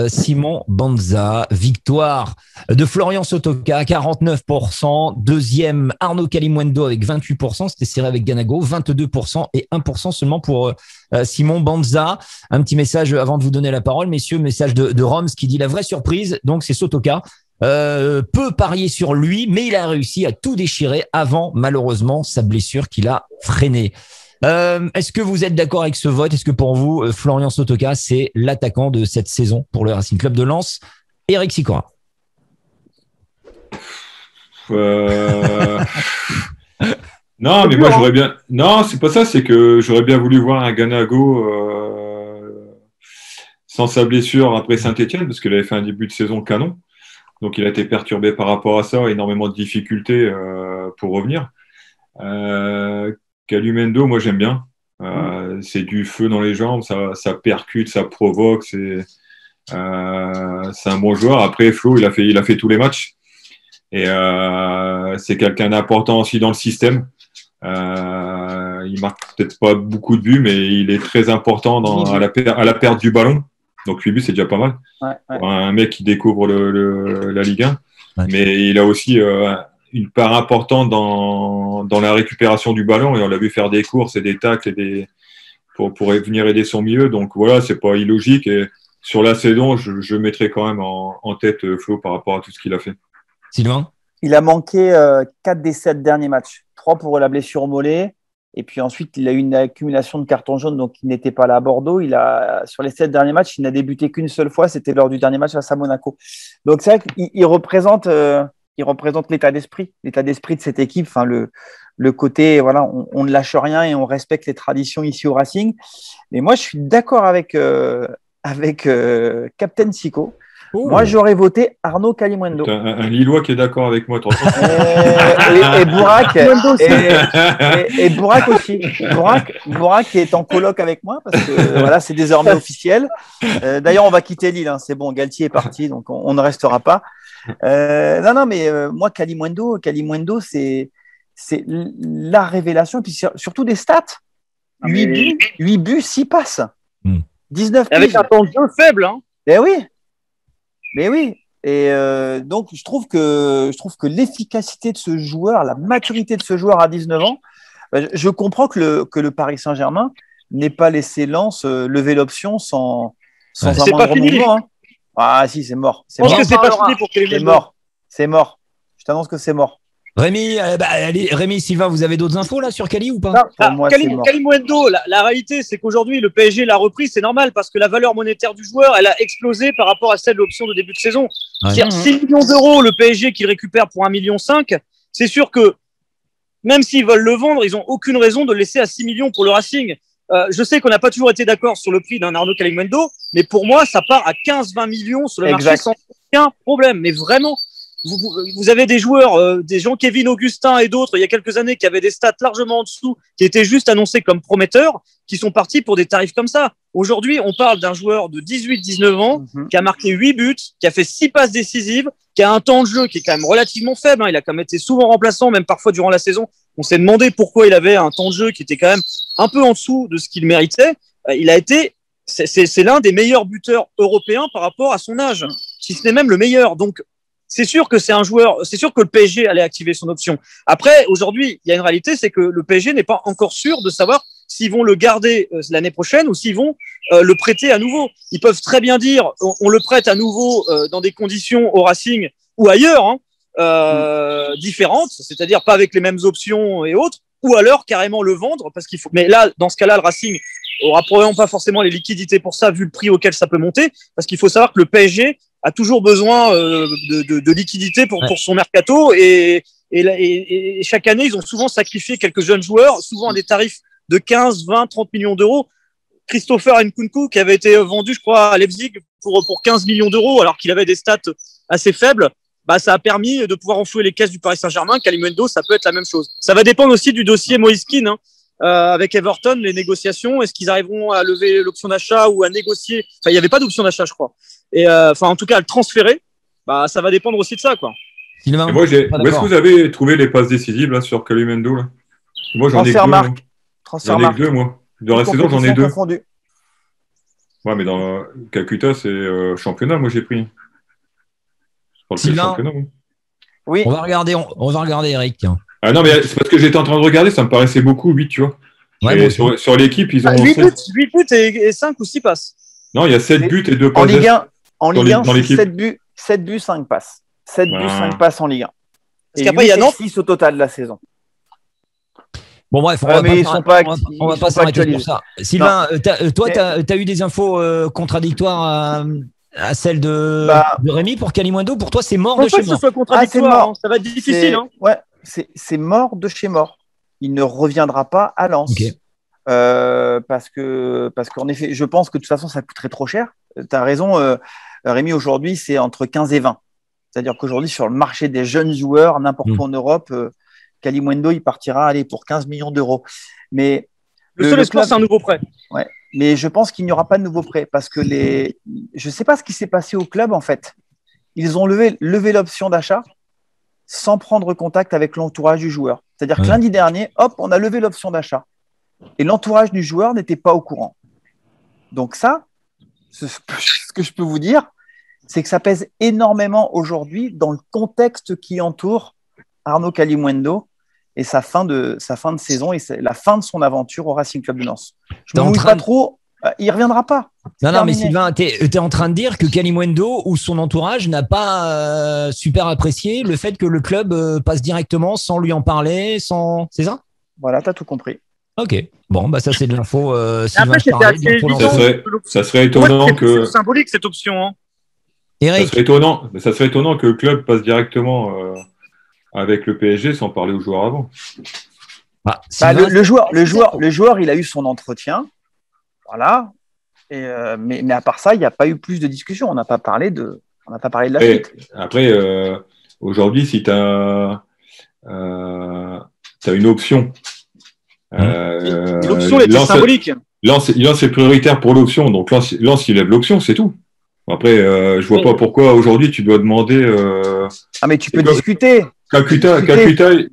Speaker 1: Simon Banza. Victoire de Florian Sotoka 49%, deuxième Arnaud Kalimuendo avec 28%, c'était serré avec Ganago 22% et 1% seulement pour Simon Banza. Un petit message avant de vous donner la parole, messieurs, message de Roms qui dit la vraie surprise, donc c'est Sotoka. Peut parier sur lui, mais il a réussi à tout déchirer avant, malheureusement, sa blessure qui l'a freiné. Est-ce que vous êtes d'accord avec ce vote? Est-ce que pour vous, Florian Sotoka, c'est l'attaquant de cette saison pour le Racing Club de Lens? Eric Sicora.
Speaker 4: Non, mais moi j'aurais bien. Non, c'est pas ça, c'est que j'aurais bien voulu voir un Ganago sans sa blessure après Saint-Etienne, parce qu'il avait fait un début de saison canon. Donc il a été perturbé par rapport à ça, énormément de difficultés pour revenir. Calumendo, moi j'aime bien. C'est du feu dans les jambes, ça percute, ça provoque. C'est un bon joueur. Après, Flo, il a fait tous les matchs. Et c'est quelqu'un d'important aussi dans le système. Il marque peut-être pas beaucoup de buts, mais il est très important à la perte du ballon. Donc 8 buts, c'est déjà pas mal.
Speaker 3: Ouais.
Speaker 4: Pour un mec qui découvre la Ligue 1.
Speaker 1: Ouais.
Speaker 4: Mais il a aussi une part importante dans la récupération du ballon. Et on l'a vu faire des courses et des tacles pour venir aider son milieu. Donc voilà, c'est pas illogique. Et sur la saison, je mettrai quand même en tête Flo par rapport à tout ce qu'il a fait.
Speaker 1: Sylvain?
Speaker 3: Il a manqué 4 des 7 derniers matchs. 3 pour la blessure au mollet. Et puis ensuite, il a eu une accumulation de cartons jaunes, donc il n'était pas là à Bordeaux. Sur les 7 derniers matchs, il n'a débuté qu'une seule fois. C'était lors du dernier match face à Monaco. Donc c'est vrai qu'il représente l'état d'esprit de cette équipe. Enfin, le côté, voilà, on ne lâche rien et on respecte les traditions ici au Racing. Mais moi, je suis d'accord avec Captain Sico.
Speaker 1: Oh.
Speaker 3: Moi, j'aurais voté Arnaud Calimundo.
Speaker 4: Un Lillois qui est d'accord avec moi.
Speaker 3: Et Bourak et Bourak aussi. Bourak qui est en coloc avec moi parce que voilà, c'est désormais officiel. D'ailleurs, on va quitter Lille. Hein. C'est bon, Galtier est parti, donc on ne restera pas. Non, mais moi, Calimundo, c'est la révélation. Et puis surtout des stats. 8 buts, 6 passes. 19
Speaker 2: avec un temps de jeu faible. Hein.
Speaker 3: Mais oui. Et donc, je trouve que l'efficacité de ce joueur, la maturité de ce joueur à 19 ans, je comprends que le Paris Saint-Germain n'ait pas laissé Lens lever l'option sans un moindre mouvement. Hein. Ah si, c'est mort.
Speaker 2: Je pense que c'est pas fini pour Calimundo.
Speaker 3: C'est mort. Je t'annonce que c'est mort.
Speaker 1: Rémi, Rémi, Sylvain, vous avez d'autres infos là sur Cali ou pas?
Speaker 3: Non, pour moi, c'est mort.
Speaker 2: Calimundo, la réalité, c'est qu'aujourd'hui, le PSG l'a repris, c'est normal parce que la valeur monétaire du joueur, elle a explosé par rapport à celle de l'option de début de saison.
Speaker 1: Ouais.
Speaker 2: C'est-à-dire 6 millions d'euros, le PSG qui récupère pour 1,5 million, c'est sûr que même s'ils veulent le vendre, ils n'ont aucune raison de le laisser à 6 millions pour le Racing. Je sais qu'on n'a pas toujours été d'accord sur le prix d'un Arnaud Calimundo, mais pour moi, ça part à 15-20 millions sur le marché sans aucun problème. Mais vraiment, vous avez des joueurs, des Jean-Kévin Augustin et d'autres, il y a quelques années, qui avaient des stats largement en dessous, qui étaient juste annoncés comme prometteurs, qui sont partis pour des tarifs comme ça. Aujourd'hui, on parle d'un joueur de 18-19 ans, qui a marqué 8 buts, qui a fait 6 passes décisives, qui a un temps de jeu qui est quand même relativement faible. Hein. Il a quand même été souvent remplaçant, même parfois durant la saison. On s'est demandé pourquoi il avait un temps de jeu qui était quand même un peu en dessous de ce qu'il méritait. C'est l'un des meilleurs buteurs européens par rapport à son âge, si ce n'est même le meilleur. Donc, c'est sûr que c'est un joueur, c'est sûr que le PSG allait activer son option. Après, aujourd'hui, il y a une réalité, c'est que le PSG n'est pas encore sûr de savoir s'ils vont le garder l'année prochaine ou s'ils vont le prêter à nouveau. Ils peuvent très bien dire, on le prête à nouveau dans des conditions au Racing ou ailleurs, différentes, c'est-à-dire pas avec les mêmes options et autres, ou alors carrément le vendre parce qu'il faut. Mais là, dans ce cas-là, le Racing aura probablement pas forcément les liquidités pour ça, vu le prix auquel ça peut monter, parce qu'il faut savoir que le PSG a toujours besoin de liquidités pour son mercato et chaque année, ils ont souvent sacrifié quelques jeunes joueurs, souvent à des tarifs de 15, 20, 30 millions d'euros. Christopher Nkunku, qui avait été vendu, je crois, à Leipzig pour 15 millions d'euros, alors qu'il avait des stats assez faibles, ça a permis de pouvoir enflouer les caisses du Paris Saint-Germain. Calimundo, ça peut être la même chose. Ça va dépendre aussi du dossier Moïse Kean, avec Everton, les négociations. Est-ce qu'ils arriveront à lever l'option d'achat ou à négocier? Enfin, il n'y avait pas d'option d'achat, je crois. Et en tout cas, à le transférer, ça va dépendre aussi de ça, quoi.
Speaker 1: Sylvain,
Speaker 4: où est-ce que vous avez trouvé les passes décisives là, sur Calimundo là? Moi, j'en ai que deux. J'en ai que deux, moi. Dans la saison, j'en ai deux. Ouais, mais dans Calcutta, c'est championnat, moi, j'ai pris.
Speaker 1: Sylvain,
Speaker 3: oui.
Speaker 1: On va regarder Eric. Tiens.
Speaker 4: Ah non, mais c'est parce que j'étais en train de regarder, ça me paraissait beaucoup, 8, tu vois. Ouais, sur l'équipe, ils ont
Speaker 2: 8 buts et 5 ou 6 passes.
Speaker 4: Non, il y a 7 buts et 2 passes.
Speaker 3: En Ligue 1, c'est 7 buts, 5 passes. 7 buts, 5 passes en Ligue 1. Parce qu'après, il y a Nantes. 6 au total de la saison.
Speaker 1: Bon bref,
Speaker 3: mais ils sont pas
Speaker 1: on va pas s'arrêter pour ça. Sylvain, toi, tu as eu des infos contradictoires à celle de Rémi pour Kalimundo. Pour toi, c'est mort de chez mort.
Speaker 2: Que ce soit contradictoire, ça va être difficile.
Speaker 3: Ouais, c'est mort de chez mort. Il ne reviendra pas à Lens.
Speaker 1: Okay.
Speaker 3: Parce qu'en effet, je pense que de toute façon, ça coûterait trop cher. Tu as raison, Rémi, aujourd'hui, c'est entre 15 et 20. C'est-à-dire qu'aujourd'hui, sur le marché des jeunes joueurs, n'importe où en Europe, Kalimundo, il partira pour 15 millions d'euros. Mais
Speaker 2: le seul espoir, c'est un nouveau prêt.
Speaker 3: Ouais, mais je pense qu'il n'y aura pas de nouveau prêt parce que je ne sais pas ce qui s'est passé au club, en fait. Ils ont levé l'option d'achat sans prendre contact avec l'entourage du joueur. C'est-à-dire que lundi dernier, hop, on a levé l'option d'achat. Et l'entourage du joueur n'était pas au courant. Donc ça, ce que je peux vous dire, c'est que ça pèse énormément aujourd'hui dans le contexte qui entoure Arnaud Kalimundo et sa fin de saison et la fin de son aventure au Racing Club de Lens. Je ne me mouille pas trop, il ne reviendra pas.
Speaker 1: Non, mais Sylvain, tu es en train de dire que Kalimundo ou son entourage n'a pas super apprécié le fait que le club passe directement sans lui en parler, c'est ça ?
Speaker 3: Voilà, tu as tout compris.
Speaker 1: Ok, bon, ça c'est de l'info.
Speaker 2: Après,
Speaker 4: ça serait étonnant que.
Speaker 2: C'est symbolique cette option.
Speaker 1: Eric.
Speaker 4: Ça serait étonnant que le club passe directement avec le PSG sans parler aux joueurs avant.
Speaker 3: Le joueur, il a eu son entretien. Voilà. Mais à part ça, il n'y a pas eu plus de discussion. On n'a pas parlé de la suite.
Speaker 4: Après, aujourd'hui, si tu as une option.
Speaker 2: L'option était symbolique.
Speaker 4: Lens est prioritaire pour l'option. Donc Lens, il lève l'option, c'est tout. Après, je vois pas pourquoi aujourd'hui tu dois demander.
Speaker 3: Mais tu peux discuter.
Speaker 4: Calcutta,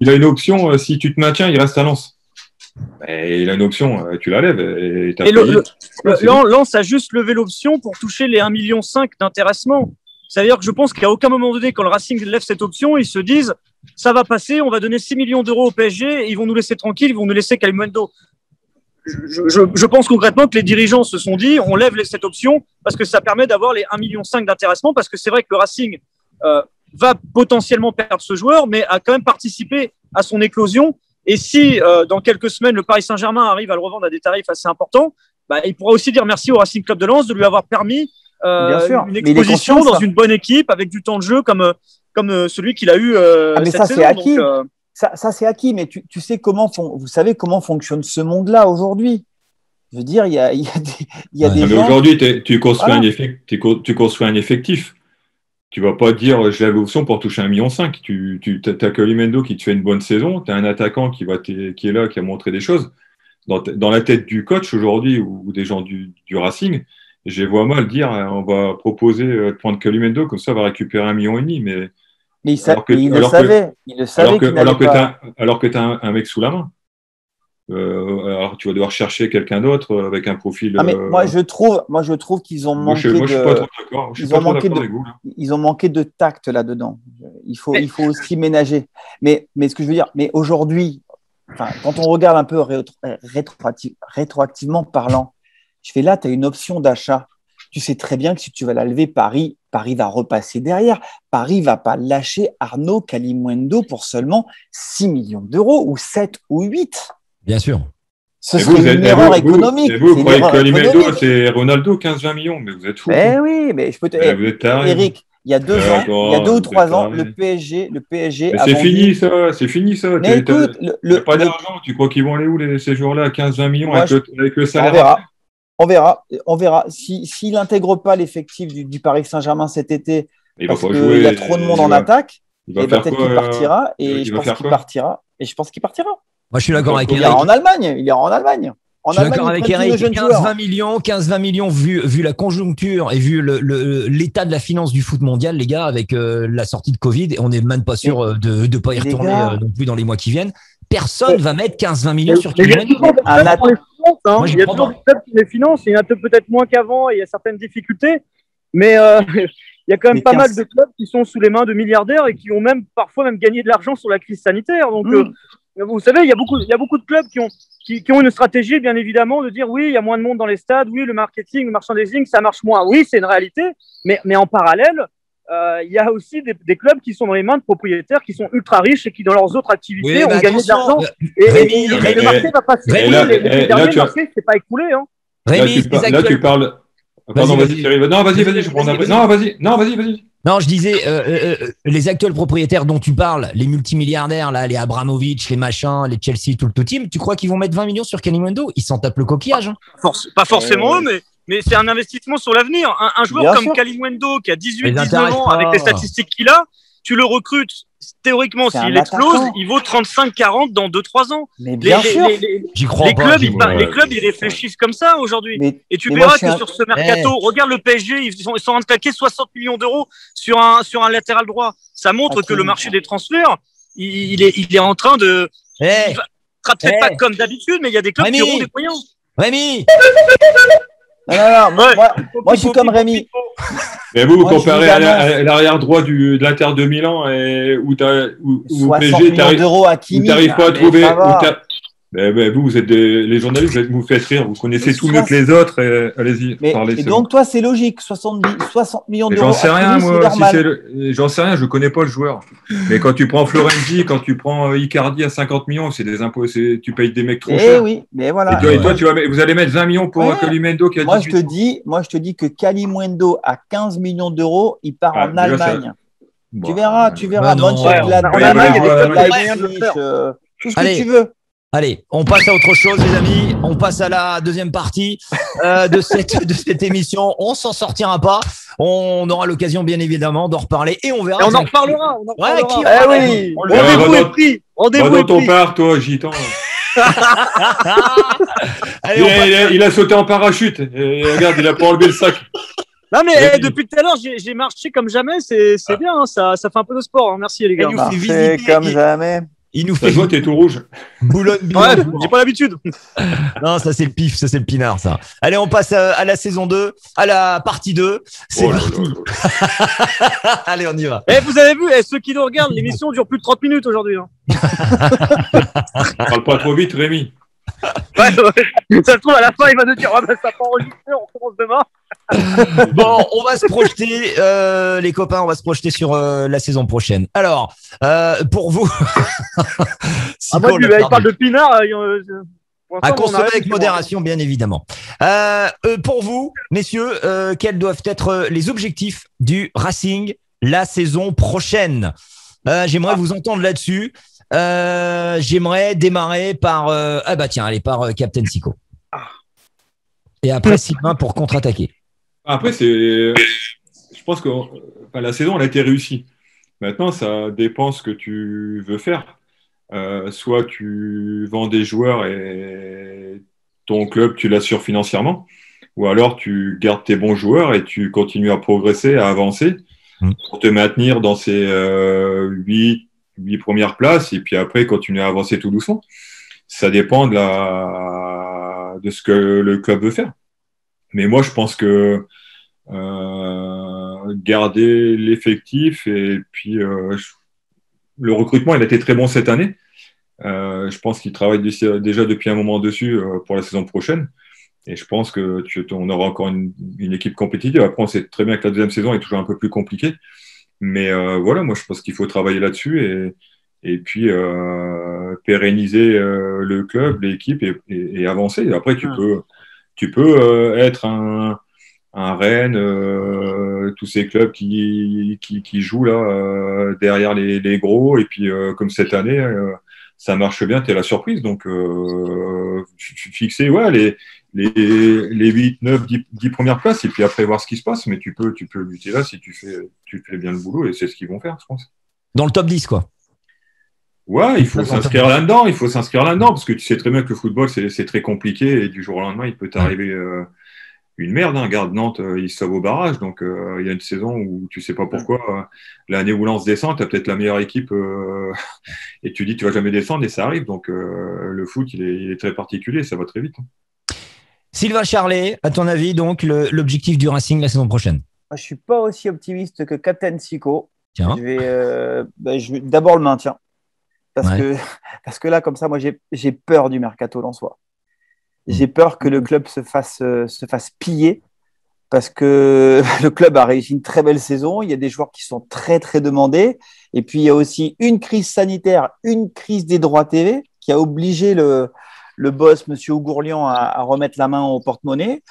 Speaker 4: il a une option. Si tu te maintiens, il reste à Lens. Et il a une option, tu la lèves.
Speaker 2: Lens a juste levé l'option pour toucher les 1,5 million d'intéressement. C'est-à-dire que je pense qu'à aucun moment donné, quand le Racing lève cette option, ils se disent ça va passer, on va donner 6 millions d'euros au PSG, et ils vont nous laisser tranquilles, ils vont nous laisser Kalimundo. Je pense concrètement que les dirigeants se sont dit on lève cette option parce que ça permet d'avoir les 1,5 million d'intéressement, parce que c'est vrai que le Racing va potentiellement perdre ce joueur, mais a quand même participé à son éclosion. Et si dans quelques semaines, le Paris Saint-Germain arrive à le revendre à des tarifs assez importants, il pourra aussi dire merci au Racing Club de Lens de lui avoir permis une exposition dans une bonne équipe avec du temps de jeu comme celui qu'il a eu
Speaker 3: mais
Speaker 2: cette
Speaker 3: ça,
Speaker 2: saison.
Speaker 3: C'est acquis. Ça, c'est acquis, mais tu sais vous savez comment fonctionne ce monde-là aujourd'hui. Je veux dire, il y a des gens…
Speaker 4: Aujourd'hui, tu construis un effectif. Tu ne vas pas dire je lève l'option pour toucher 1,5 million. Tu as Kalimundo qui te fait une bonne saison. Tu as un attaquant qui est là, qui a montré des choses. Dans la tête du coach aujourd'hui ou des gens du Racing, je les vois mal dire on va proposer de prendre Kalimundo, comme ça on va récupérer 1,5 million. Mais
Speaker 3: il le savait.
Speaker 4: Alors que tu as un mec sous la main. Alors tu vas devoir chercher quelqu'un d'autre avec un profil.
Speaker 3: Moi je trouve qu'ils ont manqué
Speaker 4: je suis pas trop d'accord.
Speaker 3: Ils ont manqué de tact là-dedans. Il faut aussi ménager. Mais ce que je veux dire, mais aujourd'hui, quand on regarde un peu rétroactivement parlant, je fais là, tu as une option d'achat. Tu sais très bien que si tu vas la lever, Paris va repasser derrière. Paris ne va pas lâcher Arnaud Kalimundo pour seulement 6 millions d'euros ou 7 ou 8.
Speaker 1: Bien sûr.
Speaker 3: Ce serait une erreur économique.
Speaker 4: Et vous croyez que Kalimundo, c'est Ronaldo, 15-20 millions, mais vous êtes fous.
Speaker 3: Oui, mais je peux te dire. Eric, il y a 2 ans, il y a 2 ou 3 ans, le PSG a
Speaker 4: vendu… C'est fini ça.
Speaker 3: Mais écoute,
Speaker 4: il n'y a pas d'argent. Tu crois qu'ils vont aller où ces joueurs-là à 15-20 millions avec le salaire?
Speaker 3: On verra. S'il n'intègre pas l'effectif du Paris Saint-Germain cet été, parce qu'il y a trop de monde en attaque, peut-être qu'il partira. Et je pense qu'il partira.
Speaker 1: Moi, je suis d'accord avec Eric.
Speaker 3: Il ira en Allemagne.
Speaker 1: Je suis d'accord avec Eric. 15-20 millions vu la conjoncture et vu l'état de la finance du foot mondial, les gars, avec la sortie de Covid, et on n'est même pas sûr de ne pas y retourner non plus dans les mois qui viennent. Personne va mettre 15-20 millions sur Kalimundo.
Speaker 2: Il y a toujours des clubs qui les financent. Il y en a peut-être moins qu'avant et il y a certaines difficultés. Mais il y a quand même pas mal de clubs qui sont sous les mains de milliardaires et qui ont parfois gagné de l'argent sur la crise sanitaire. Donc, vous savez, il y a beaucoup de clubs qui ont une stratégie, bien évidemment, de dire oui, il y a moins de monde dans les stades, oui, le marketing, le merchandising, ça marche moins. Oui, c'est une réalité. Mais en parallèle, il y a aussi des clubs qui sont dans les mains de propriétaires qui sont ultra riches et qui, dans leurs autres activités, ont gagné de l'argent.
Speaker 1: Rémi,
Speaker 2: le marché va pas s'écouler. Les derniers marchés, c'est pas écoulé. Hein.
Speaker 1: Rémi,
Speaker 4: là, tu parles. Pardon, vas-y, Cyril. Non, vas-y, je prends un peu. Non, vas-y.
Speaker 1: Non, je disais, les actuels propriétaires dont tu parles, les multimilliardaires, là, les Abramovich, les machins, les Chelsea, tout le team, tu crois qu'ils vont mettre 20 millions sur Kalimundo? Ils s'en tapent le coquillage. Hein.
Speaker 2: Pas forcément eux, mais c'est un investissement sur l'avenir. Un joueur comme Kalimundo qui a 18-19 ans, avec les statistiques qu'il a, tu le recrutes. Théoriquement, s'il explose, il vaut 35-40 dans 2-3 ans.
Speaker 3: Mais bien sûr.
Speaker 1: J'y crois pas.
Speaker 2: Les clubs, ils réfléchissent comme ça aujourd'hui. Et tu verras que sur ce mercato, regarde le PSG, ils sont en train de claquer 60 millions d'euros sur un latéral droit. Ça montre que le marché des transferts, il est en train de... Il sera peut-être pas comme d'habitude, mais il y a des clubs qui auront des moyens.
Speaker 1: Rémi
Speaker 3: Non, moi je suis comme Rémi.
Speaker 4: Mais vous comparez à l'arrière droit de l'Inter de Milan où PSG t'arrives pas à trouver. Vous êtes les journalistes, vous me faites rire, vous connaissez tout mieux que les autres. Allez-y, parlez.
Speaker 3: Et donc toi, c'est logique, 60 millions d'euros.
Speaker 4: J'en sais rien, moi. J'en sais rien, je connais pas le joueur. Mais quand tu prends Florenzi, quand tu prends Icardi à 50 millions, c'est des impôts, tu payes des mecs trop chers.
Speaker 3: Oui, mais voilà.
Speaker 4: Et toi, vous allez mettre 20 millions pour Kalimundo qui a 18
Speaker 3: Moi, je te dis que Kalimundo à 15 millions d'euros, il part en Allemagne. Tu verras. Bonne en Allemagne, il y a des clubs tout ce que tu veux.
Speaker 1: Allez, on passe à autre chose, les amis. On passe à la deuxième partie de cette émission. On s'en sortira pas. On aura l'occasion, bien évidemment, d'en reparler et on verra.
Speaker 2: Et on en reparlera.
Speaker 3: Oui.
Speaker 2: Rendez-vous est pris.
Speaker 4: Dans ton part, toi, gitan. Allez, il a sauté en parachute. Et regarde, il a pas enlevé le sac.
Speaker 2: Non mais depuis tout à l'heure, j'ai marché comme jamais. C'est bien. Hein, ça fait un peu de sport. Hein. Merci les gars.
Speaker 3: Marché comme jamais.
Speaker 1: Il nous fait.
Speaker 4: Toi, t'es tout rouge.
Speaker 2: Ouais, j'ai pas l'habitude.
Speaker 1: Non, ça c'est le pif, ça c'est le pinard, ça. Allez, on passe à la saison 2, à la partie 2. C'est parti. Allez, on y va.
Speaker 2: Vous avez vu, ceux qui nous regardent, l'émission dure plus de 30 minutes aujourd'hui. Hein.
Speaker 4: Parle pas trop vite, Rémi.
Speaker 2: Ça se trouve, à la fin, il va nous dire ça n'a pas enregistré, on commence demain.
Speaker 1: Bon, on va se projeter, les copains, on va se projeter sur la saison prochaine. Alors, pour vous,
Speaker 2: moi, il parle de pinard.
Speaker 1: À consommer avec modération, bien évidemment. Pour vous, messieurs, quels doivent être les objectifs du Racing la saison prochaine? J'aimerais vous entendre là-dessus. J'aimerais démarrer par par Captain Sico. Et après Sylvain pour contre-attaquer.
Speaker 4: Après, je pense que la saison elle a été réussie. Maintenant, ça dépend ce que tu veux faire. Soit tu vends des joueurs et ton club tu l'assures financièrement, ou alors tu gardes tes bons joueurs et tu continues à progresser, à avancer pour te maintenir dans ces 8 premières places et puis après continuer à avancer tout doucement. Ça dépend de ce que le club veut faire. Mais moi, je pense que garder l'effectif et puis le recrutement, il a été très bon cette année. Je pense qu'il travaille déjà depuis un moment dessus pour la saison prochaine. Et je pense que on aura encore une équipe compétitive. Après, on sait très bien que la deuxième saison est toujours un peu plus compliquée. Mais voilà, moi, je pense qu'il faut travailler là-dessus et puis pérenniser le club, l'équipe et avancer. Et après, tu peux être un Rennes, tous ces clubs qui jouent là derrière les gros. Et puis, comme cette année, ça marche bien, tu es la surprise. Donc, fixer les 8, 9, 10 premières places et puis après voir ce qui se passe. Mais tu peux lutter là si tu fais bien le boulot et c'est ce qu'ils vont faire, je pense.
Speaker 1: Dans le top 10, quoi.
Speaker 4: Ouais, il faut s'inscrire là-dedans. Parce que tu sais très bien que le football, c'est très compliqué et du jour au lendemain, il peut t'arriver une merde. Garde Nantes, ils se sauvent au barrage. Donc, il y a une saison où tu sais pas pourquoi. L'année où Lens descend, tu as peut-être la meilleure équipe et tu dis tu vas jamais descendre et ça arrive. Donc, le foot, il est très particulier. Ça va très vite.
Speaker 1: Sylvain Charlet, à ton avis, donc, l'objectif du Racing la saison prochaine?
Speaker 3: Je suis pas aussi optimiste que Captain Sico.
Speaker 1: Tiens.
Speaker 3: Je vais d'abord le maintien. Parce que là, comme ça, moi, j'ai peur du mercato lensois. J'ai peur que le club se fasse piller parce que le club a réussi une très belle saison. Il y a des joueurs qui sont très, très demandés. Et puis, il y a aussi une crise sanitaire, une crise des droits TV qui a obligé le boss, M. Ougourlian, à remettre la main au porte-monnaie.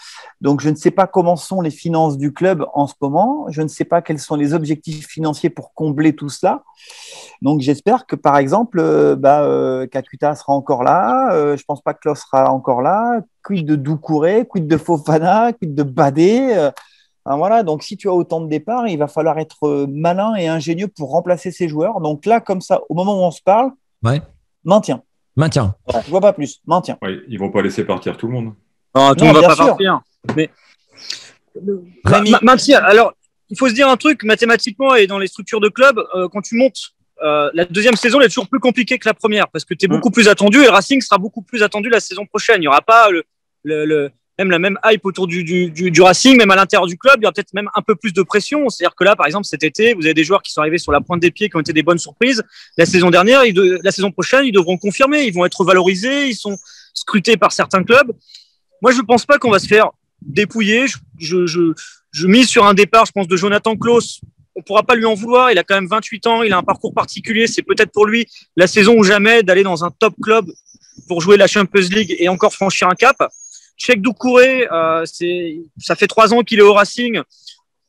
Speaker 3: Donc, je ne sais pas comment sont les finances du club en ce moment. Je ne sais pas quels sont les objectifs financiers pour combler tout cela. Donc, j'espère que, par exemple, Kakuta sera encore là. Je ne pense pas que Klaus sera encore là. Quid de Doucouré, quid de Fofana, quid de Badé. Voilà. Donc, si tu as autant de départs, il va falloir être malin et ingénieux pour remplacer ces joueurs. Donc là, comme ça, au moment où on se parle, maintien.
Speaker 1: Maintien.
Speaker 3: Je vois pas plus. Maintien.
Speaker 4: Oui, ils vont pas laisser partir tout le monde.
Speaker 2: Non, tout le monde va pas partir. Mais maintien. Alors, il faut se dire un truc, mathématiquement et dans les structures de club, quand tu montes, la deuxième saison elle est toujours plus compliquée que la première parce que tu es beaucoup plus attendu et Racing sera beaucoup plus attendu la saison prochaine. Il n'y aura pas même la même hype autour du Racing, même à l'intérieur du club, il y aura peut-être même un peu plus de pression. C'est-à-dire que là, par exemple, cet été, vous avez des joueurs qui sont arrivés sur la pointe des pieds, qui ont été des bonnes surprises. La saison dernière, la saison prochaine, ils devront confirmer. Ils vont être valorisés, ils sont scrutés par certains clubs. Moi, je pense pas qu'on va se faire dépouiller. Je mise sur un départ, je pense, de Jonathan Klaus. On pourra pas lui en vouloir. Il a quand même 28 ans. Il a un parcours particulier. C'est peut-être pour lui la saison ou jamais d'aller dans un top club pour jouer la Champions League et encore franchir un cap. Cheikh Doucouré, ça fait 3 ans qu'il est au Racing.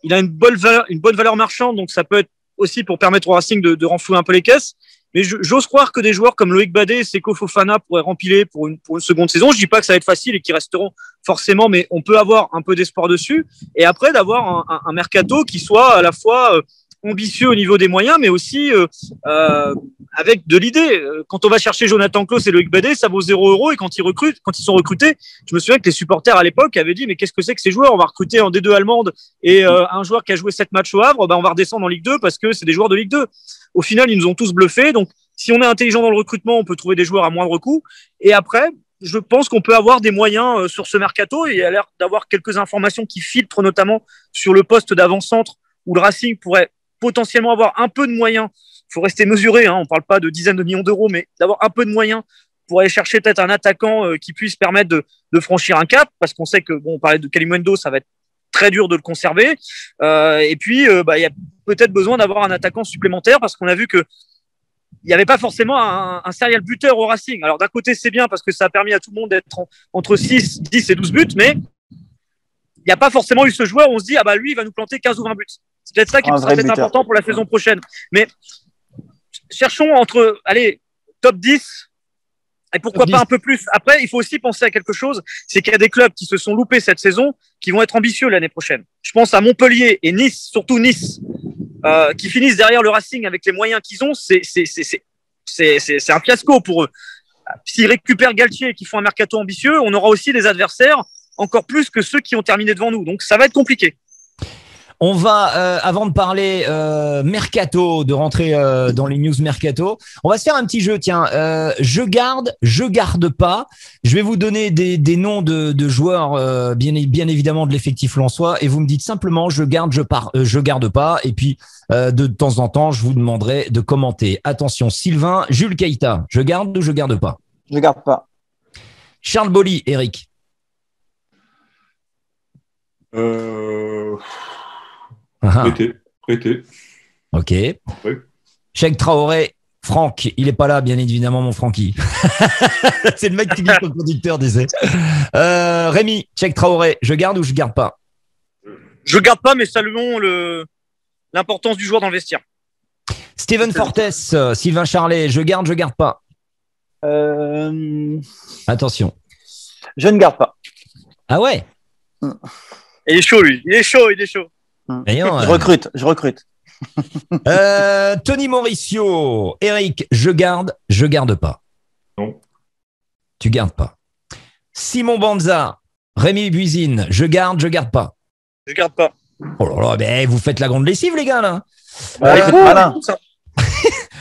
Speaker 2: Il a une bonne valeur marchande, donc ça peut être aussi pour permettre au Racing de renflouer un peu les caisses. Mais j'ose croire que des joueurs comme Loïc Badé et Seko Fofana pourraient rempiler pour une seconde saison. Je dis pas que ça va être facile et qu'ils resteront forcément, mais on peut avoir un peu d'espoir dessus. Et après, d'avoir un mercato qui soit à la fois ambitieux au niveau des moyens, mais aussi avec de l'idée. Quand on va chercher Jonathan Klaus et Loïc Badé, ça vaut 0 € et quand ils sont recrutés, je me souviens que les supporters à l'époque avaient dit mais qu'est-ce que c'est que ces joueurs? On va recruter en D2 allemande et un joueur qui a joué 7 matchs au Havre, on va redescendre en Ligue 2 parce que c'est des joueurs de Ligue 2. Au final, ils nous ont tous bluffés. Donc, si on est intelligent dans le recrutement, on peut trouver des joueurs à moindre coût. Et après, je pense qu'on peut avoir des moyens sur ce mercato. Et il y a l'air d'avoir quelques informations qui filtrent, notamment sur le poste d'avant-centre où le Racing pourrait potentiellement avoir un peu de moyens. Il faut rester mesuré. On ne parle pas de dizaines de millions d'euros, mais d'avoir un peu de moyens pour aller chercher peut-être un attaquant qui puisse permettre de franchir un cap. Parce qu'on sait que, on parlait de Kalimundo, ça va être très dur de le conserver. Et puis, il y a peut-être besoin d'avoir un attaquant supplémentaire parce qu'on a vu que il n'y avait pas forcément un serial buteur au Racing. Alors, d'un côté, c'est bien parce que ça a permis à tout le monde d'être entre 6, 10 et 12 buts, mais il n'y a pas forcément eu ce joueur où on se dit, lui, il va nous planter 15 ou 20 buts. C'est peut-être ça qui sera peut-être important pour la saison prochaine. Mais cherchons top 10 et pourquoi pas un peu plus. Après, il faut aussi penser à quelque chose, c'est qu'il y a des clubs qui se sont loupés cette saison, qui vont être ambitieux l'année prochaine. Je pense à Montpellier et Nice, surtout Nice, qui finissent derrière le Racing avec les moyens qu'ils ont. C'est un fiasco pour eux. S'ils récupèrent Galtier et qu'ils font un mercato ambitieux, on aura aussi des adversaires encore plus que ceux qui ont terminé devant nous. Donc, ça va être compliqué.
Speaker 1: On va, avant de parler mercato, de rentrer dans les news mercato, on va se faire un petit jeu. Tiens, je garde pas. Je vais vous donner des noms de joueurs, bien évidemment de l'effectif lensois, et vous me dites simplement je garde pas. Et puis de temps en temps, je vous demanderai de commenter. Attention, Sylvain, Jules Keita, je garde ou je garde pas?
Speaker 3: Je garde pas.
Speaker 1: Charles Bolly, Eric.
Speaker 4: Prêté.
Speaker 1: Ok.
Speaker 4: Oui.
Speaker 1: Cheikh Traoré, Franck, il est pas là, bien évidemment, mon Francky. C'est le mec qui dit le conducteur d'essai. Rémi, Cheikh Traoré, je garde ou je garde pas?
Speaker 2: Je garde pas, mais saluons l'importance du joueur dans le vestiaire.
Speaker 1: Steven Fortes, Sylvain Charlet, je garde pas? Attention.
Speaker 3: Je ne garde pas.
Speaker 1: Ah ouais?
Speaker 2: Il est chaud, lui. Il est chaud.
Speaker 3: Je recrute.
Speaker 1: Tony Mauricio, Eric, je garde pas.
Speaker 4: Non.
Speaker 1: Tu gardes pas. Simon Banza, Rémi Buisine, je garde pas.
Speaker 2: Je garde pas.
Speaker 1: Oh là là, mais vous faites la grande lessive, les gars, là.
Speaker 3: Malin.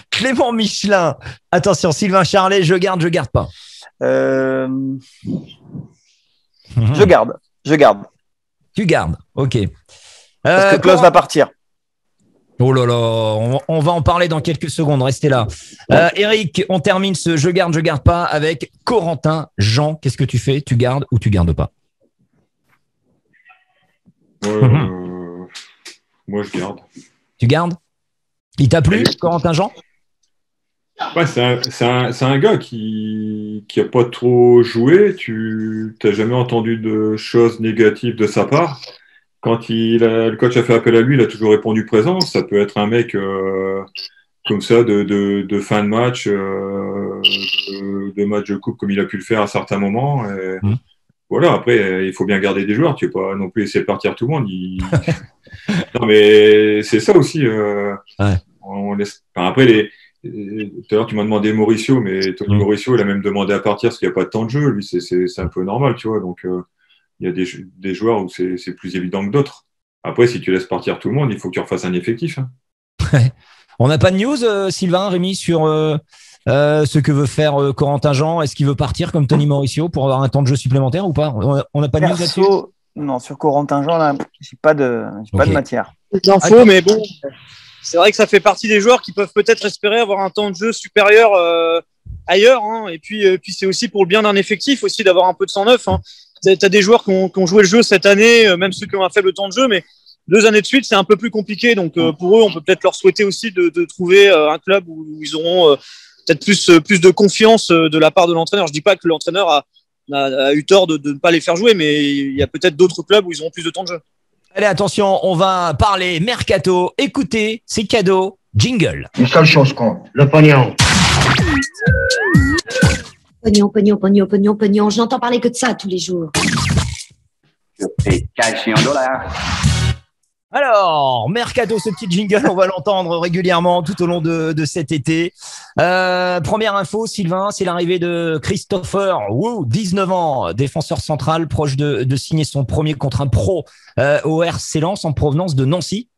Speaker 1: Clément Michelin, attention, Sylvain Charlet, je garde pas.
Speaker 3: Je garde.
Speaker 1: Tu gardes, ok.
Speaker 3: Parce que Klaus va partir.
Speaker 1: Oh là là, on va en parler dans quelques secondes, restez là. Eric, on termine ce je garde pas avec Corentin. Jean, qu'est-ce que tu fais? Tu gardes ou tu gardes pas?
Speaker 4: Moi, je garde.
Speaker 1: Tu gardes? Il t'a plu, Corentin Jean?
Speaker 4: Ouais, c'est un gars qui a pas trop joué. Tu n'as jamais entendu de choses négatives de sa part. Quand le coach a fait appel à lui, il a toujours répondu présent. Ça peut être un mec comme ça de fin de match, de match de coupe comme il a pu le faire à certains moments. Et voilà, après, il faut bien garder des joueurs. Tu ne peux pas non plus laisser partir tout le monde. Non, mais c'est ça aussi. On laisse... enfin, après, tout à l'heure, tu m'as demandé Mauricio, mais Tony Mauricio, il a même demandé à partir parce qu'il n'y a pas de temps de jeu. Lui, c'est un peu normal, tu vois. Donc, il y a des joueurs où c'est plus évident que d'autres. Après, si tu laisses partir tout le monde, il faut que tu refasses un effectif. Hein.
Speaker 1: On n'a pas de news, Sylvain, Rémi, sur ce que veut faire Corentin Jean. Est-ce qu'il veut partir comme Tony Mauricio pour avoir un temps de jeu supplémentaire ou pas? On n'a pas de news là-dessus?
Speaker 3: Non, sur Corentin Jean, là, j'ai pas de matière.
Speaker 2: Des infos, mais bon, c'est vrai que ça fait partie des joueurs qui peuvent peut-être espérer avoir un temps de jeu supérieur ailleurs. Hein. Et puis c'est aussi pour le bien d'un effectif aussi d'avoir un peu de sang neuf. Hein. T'as des joueurs qui ont joué le jeu cette année, même ceux qui ont un faible temps de jeu, mais 2 années de suite, c'est un peu plus compliqué. Donc pour eux, on peut peut-être leur souhaiter aussi de trouver un club où ils auront peut-être plus de confiance de la part de l'entraîneur. Je dis pas que l'entraîneur a eu tort de ne pas les faire jouer, mais il y a peut-être d'autres clubs où ils auront plus de temps de jeu.
Speaker 1: Allez, attention, on va parler mercato. Écoutez, c'est cadeau. Jingle.
Speaker 5: Une seule chose compte, le pognon.
Speaker 6: Pognon, pognon, pognon, pognon, pognon. Je n'entends parler que de ça tous les jours.
Speaker 5: C'est cash en dollars.
Speaker 1: Alors, mercato, ce petit jingle, on va l'entendre régulièrement tout au long de cet été. Première info, Sylvain, c'est l'arrivée de Christopher Wu, 19 ans, défenseur central, proche de signer son premier contrat pro au RC Lens en provenance de Nancy.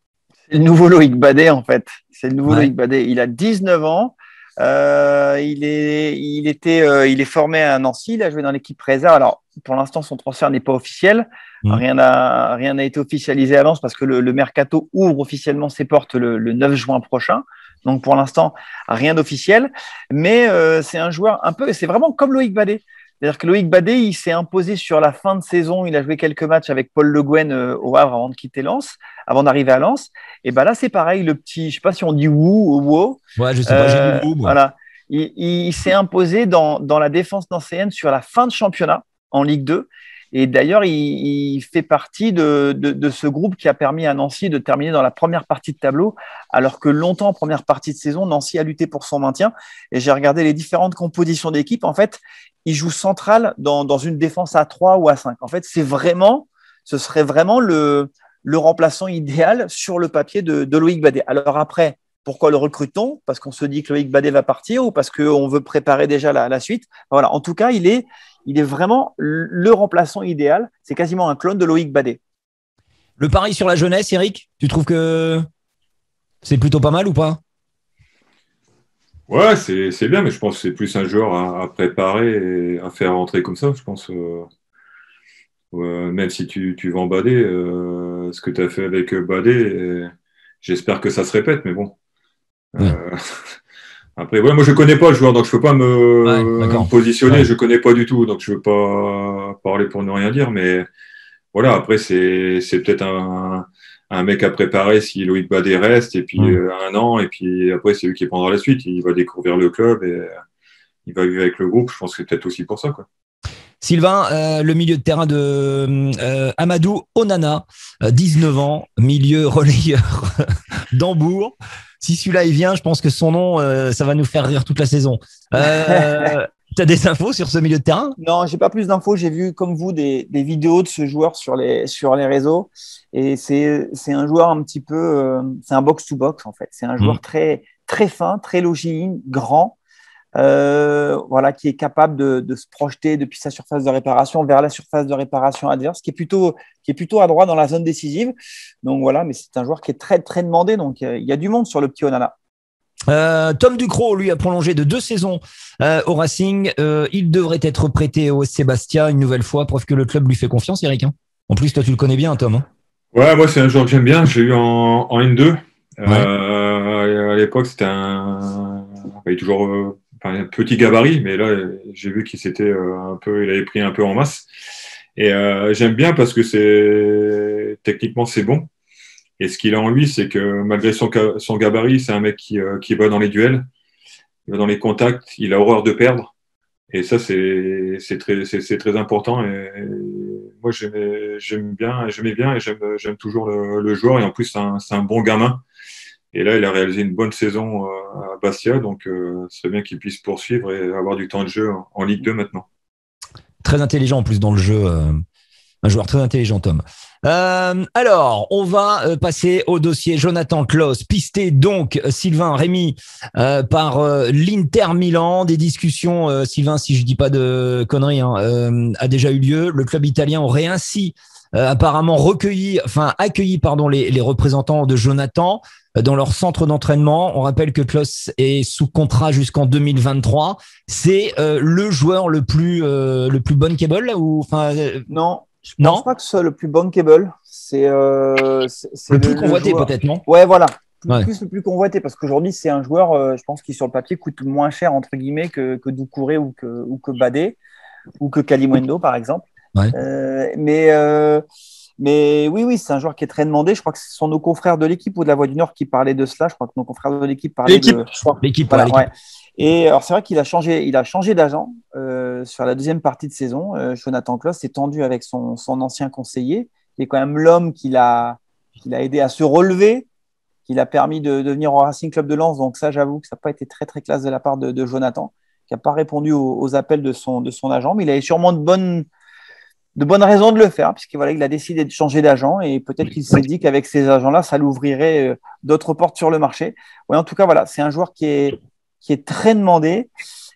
Speaker 3: C'est le nouveau Loïc Badet, en fait. C'est le nouveau Loïc Badet. Il a 19 ans. Il est formé à Nancy. Il a joué dans l'équipe réserve. Alors, pour l'instant, son transfert n'est pas officiel. Rien n'a été officialisé à Lens parce que le mercato ouvre officiellement ses portes le 9 juin prochain. Donc, pour l'instant, rien d'officiel. Mais c'est un joueur c'est vraiment comme Loïc Badet. C'est-à-dire que Loïc Badet, il s'est imposé sur la fin de saison. Il a joué quelques matchs avec Paul Le Guen au Havre avant de quitter Lens, avant d'arriver à Lens. Et ben là, c'est pareil. Le petit, je sais pas si on dit Wu ou Wo.
Speaker 1: Ouais, je sais pas, j'ai dit Wu.
Speaker 3: Voilà. Il s'est imposé dans la défense nancéenne sur la fin de championnat en Ligue 2. Et d'ailleurs, il fait partie de ce groupe qui a permis à Nancy de terminer dans la première partie de tableau, alors que longtemps, en première partie de saison, Nancy a lutté pour son maintien. Et j'ai regardé les différentes compositions d'équipe. En fait, il joue central dans une défense à 3 ou à 5. En fait, ce serait vraiment le remplaçant idéal sur le papier de Loïc Badet. Alors après, pourquoi le recrute-t-on? Parce qu'on se dit que Loïc Badet va partir ou parce qu'on veut préparer déjà la suite? Voilà. En tout cas, il est vraiment le remplaçant idéal. C'est quasiment un clone de Loïc Badet.
Speaker 1: Le pari sur la jeunesse, Eric, tu trouves que c'est plutôt pas mal ou pas?
Speaker 4: Ouais, c'est bien, mais je pense que c'est plus un joueur à préparer et à faire rentrer comme ça. Je pense, même si tu vends Badet, ce que tu as fait avec Badet, j'espère que ça se répète, mais bon. Après, ouais, moi je connais pas le joueur, donc je peux pas me positionner. Ouais. Je connais pas du tout, donc je veux pas parler pour ne rien dire. Mais voilà, après c'est peut-être un mec à préparer si Loïc Badet reste, et puis 1 an, et puis après c'est lui qui prendra la suite. Il va découvrir le club et il va vivre avec le groupe. Je pense que c'est peut-être aussi pour ça, quoi.
Speaker 1: Sylvain, le milieu de terrain de Amadou Onana, 19 ans, milieu relayeur d'Hambourg. Si celui-là il vient, je pense que son nom, ça va nous faire rire toute la saison. Tu as des infos sur ce milieu de terrain?
Speaker 3: Non, j'ai pas plus d'infos. J'ai vu comme vous des vidéos de ce joueur sur les réseaux, et c'est un joueur un petit peu, c'est un box-to-box en fait. C'est un joueur très très fin, très longiligne, grand. Voilà, qui est capable de se projeter depuis sa surface de réparation vers la surface de réparation adverse, qui est plutôt à droite dans la zone décisive. Donc voilà, mais c'est un joueur qui est très très demandé. Donc il y a du monde sur le petit Onana.
Speaker 1: Tom Ducrot, lui, a prolongé de 2 saisons au Racing. Il devrait être prêté au SC Bastia une nouvelle fois, preuve que le club lui fait confiance, Eric. En plus, toi, tu le connais bien, Tom. Hein.
Speaker 4: Ouais, moi, c'est un joueur que j'aime bien. J'ai eu en N2. À l'époque, c'était il est toujours un petit gabarit, mais là, j'ai vu qu'il il avait pris un peu en masse. Et j'aime bien parce que techniquement, c'est bon. Et ce qu'il a en lui, c'est que malgré son gabarit, c'est un mec qui va dans les duels, il va dans les contacts, il a horreur de perdre. Et ça, c'est très important. Et moi, j'aimais bien et j'aime toujours le joueur. Et en plus, c'est un bon gamin. Et là, il a réalisé une bonne saison à Bastia. Donc, ce serait bien qu'il puisse poursuivre et avoir du temps de jeu en Ligue 2 maintenant.
Speaker 1: Très intelligent en plus dans le jeu. Un joueur très intelligent, Tom. Alors, on va passer au dossier Jonathan Klaus, pisté donc, Sylvain, Rémi, par l'Inter Milan. Des discussions, Sylvain, si je dis pas de conneries, a déjà eu lieu. Le club italien aurait ainsi apparemment accueilli, les représentants de Jonathan dans leur centre d'entraînement. On rappelle que Klaus est sous contrat jusqu'en 2023. C'est le joueur le plus bankable ou
Speaker 3: Non. Je pense pas que ce soit le plus bankable. C'est
Speaker 1: le plus convoité
Speaker 3: joueur...
Speaker 1: peut-être, non?
Speaker 3: Ouais, voilà. Plus le plus convoité parce qu'aujourd'hui, c'est un joueur, je pense, qui sur le papier coûte moins cher, entre guillemets, que Doucouré ou que Badé ou que Kalimundo, par exemple.
Speaker 1: Ouais.
Speaker 3: Mais oui, c'est un joueur qui est très demandé. Je crois que ce sont nos confrères de l'équipe ou de la Voix du Nord qui parlaient de cela. Je crois que nos confrères de l'équipe parlaient de…
Speaker 1: L'équipe,
Speaker 3: voilà,
Speaker 1: l'équipe.
Speaker 3: ouais. Et alors, c'est vrai qu'il a changé d'agent sur la deuxième partie de saison. Jonathan Klaus s'est tendu avec son ancien conseiller, qui est quand même l'homme qui l'a aidé à se relever, qui l'a permis de venir au Racing Club de Lens. Donc ça, j'avoue que ça n'a pas été très, très classe de la part de Jonathan, qui n'a pas répondu aux appels de son agent. Mais il avait sûrement de bonnes raisons de le faire, puisqu'il il a décidé de changer d'agent et peut-être qu'il s'est dit qu'avec ces agents-là, ça l'ouvrirait d'autres portes sur le marché. Ouais, en tout cas, voilà, c'est un joueur qui est très demandé.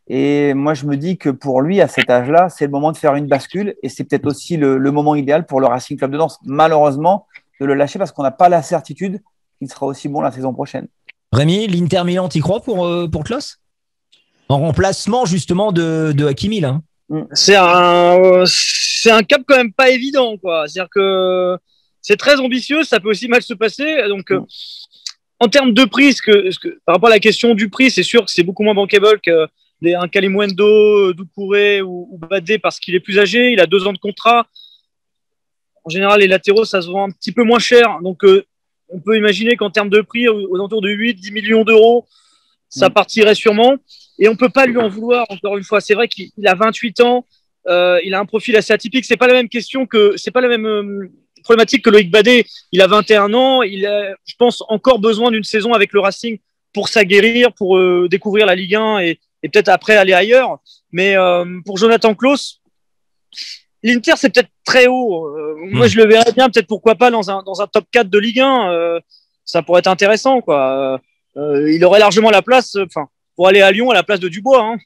Speaker 3: Et moi, je me dis que pour lui, à cet âge-là, c'est le moment de faire une bascule. Et c'est peut-être aussi le moment idéal pour le Racing Club de Lens, malheureusement, de le lâcher parce qu'on n'a pas la certitude qu'il sera aussi bon la saison prochaine.
Speaker 1: Rémi, l'Inter Milan, t'y crois pour Klaus? En remplacement, justement, de Hakimi, là.
Speaker 2: C'est un cap quand même pas évident, quoi. C'est-à-dire que c'est très ambitieux, ça peut aussi mal se passer. Donc, en termes de prix, par rapport à la question du prix, c'est sûr que c'est beaucoup moins bankable qu'un Kalimundo, Doucouré ou Badé parce qu'il est plus âgé, il a 2 ans de contrat. En général, les latéraux, ça se vend un petit peu moins cher. Donc, on peut imaginer qu'en termes de prix, aux alentours de 8-10 millions d'euros, ça partirait sûrement. Et on peut pas lui en vouloir, encore une fois. C'est vrai qu'il a 28 ans, il a un profil assez atypique. C'est pas la même problématique que Loïc Badé. Il a 21 ans, il a, je pense, encore besoin d'une saison avec le Racing pour s'aguerrir, pour découvrir la Ligue 1 et peut-être après aller ailleurs. Mais pour Jonathan Klaus, l'Inter, c'est peut-être très haut. Moi, je le verrais bien, peut-être pourquoi pas dans un top 4 de Ligue 1. Ça pourrait être intéressant, quoi. Il aurait largement la place, pour aller à Lyon à la place de Dubois. Hein.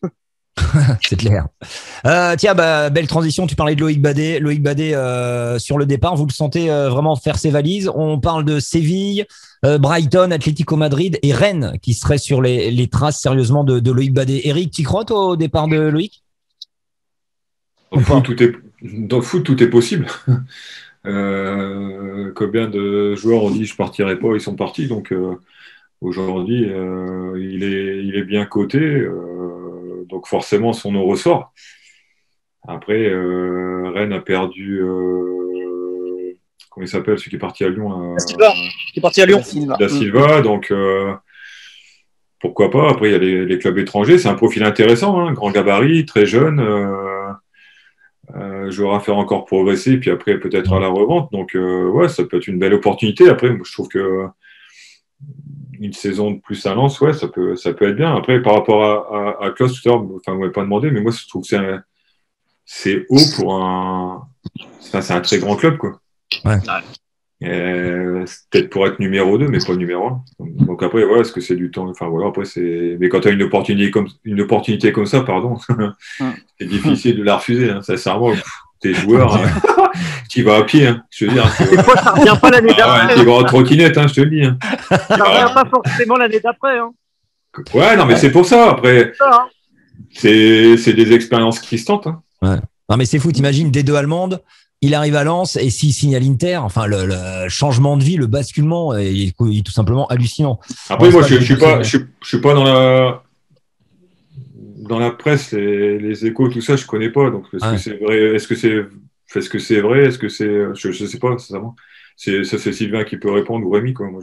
Speaker 1: C'est clair. Tiens, belle transition. Tu parlais de Loïc Badé. Loïc Badé, sur le départ, vous le sentez vraiment faire ses valises? On parle de Séville, Brighton, Atlético Madrid et Rennes qui seraient sur les traces sérieusement de Loïc Badé. Eric, tu y crois toi, au départ de Loïc?
Speaker 4: Dans le foot, tout est possible. Combien de joueurs ont dit je partirai pas, ils sont partis. Donc aujourd'hui, il est bien coté. Donc forcément, son nom ressort. Après, Rennes a perdu. Comment il s'appelle, celui qui est parti à Lyon?
Speaker 2: Qui est parti à Lyon.
Speaker 4: Da Silva. Donc pourquoi pas? Après, il y a les clubs étrangers. C'est un profil intéressant, hein, grand gabarit, très jeune. Joueur à faire encore progresser, puis après peut-être à la revente. Donc ouais, ça peut être une belle opportunité. Après, moi, je trouve que une saison de plus à Lens, ouais, ça peut être bien. Après, par rapport à Klaus, tout à l'heure, vous m'avez pas demandé, mais moi, je trouve que c'est haut pour c'est un très grand club, quoi.
Speaker 1: Ouais.
Speaker 4: C'est peut-être pour être numéro 2, mais pas numéro 1. Donc après, voilà, est-ce que c'est du temps? Enfin voilà, après mais quand tu as une opportunité comme ça, pardon, c'est difficile de la refuser, hein. Sincèrement, t'es joueur, tu vas à pied, hein, je veux dire.
Speaker 2: Des fois, ça revient pas l'année d'après.
Speaker 4: Tu vas en trottinette, hein, je te le dis. Hein.
Speaker 2: Ça revient pas forcément l'année d'après. Hein.
Speaker 4: Ouais, non, mais c'est pour ça. Après, c'est des expériences qui se tentent. Hein.
Speaker 1: Ouais. Non, mais c'est fou. T'imagines D2 allemande, il arrive à Lens et s'il signe à l'Inter, enfin le changement de vie, le basculement, il est tout simplement hallucinant.
Speaker 4: Après, moi, je suis pas dans la presse, les échos, tout ça, je connais pas. Donc, est-ce que c'est vrai? Est-ce que c'est vrai? Est-ce que c'est, je sais pas, sincèrement. c'est Sylvain qui peut répondre ou Rémi, quoi. Moi,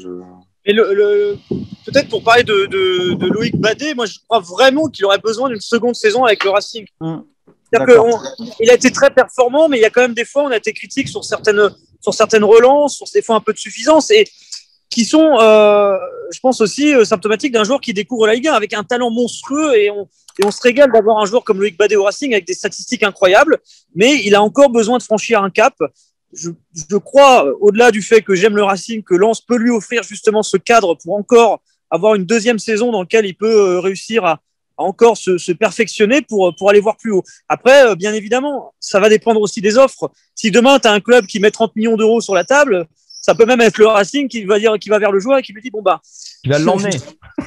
Speaker 2: Et peut-être pour parler de Loïc Badet, moi je crois vraiment qu'il aurait besoin d'une seconde saison avec le Racing. Il a été très performant, mais il y a quand même des fois, on a été critique sur certaines relances, sur des fois un peu de suffisance, et qui sont, je pense aussi, symptomatiques d'un joueur qui découvre la Ligue 1 avec un talent monstrueux, et on se régale d'avoir un joueur comme Loïc Badet au Racing avec des statistiques incroyables, mais il a encore besoin de franchir un cap. Je crois, au-delà du fait que j'aime le Racing, que Lens peut lui offrir justement ce cadre pour encore avoir une deuxième saison dans laquelle il peut réussir à encore se perfectionner pour aller voir plus haut. Après, bien évidemment, ça va dépendre aussi des offres. Si demain, tu as un club qui met 30 millions d'euros sur la table, ça peut même être le Racing qui va vers le joueur et qui lui dit, bon, bah.
Speaker 1: Tu vas l'emmener.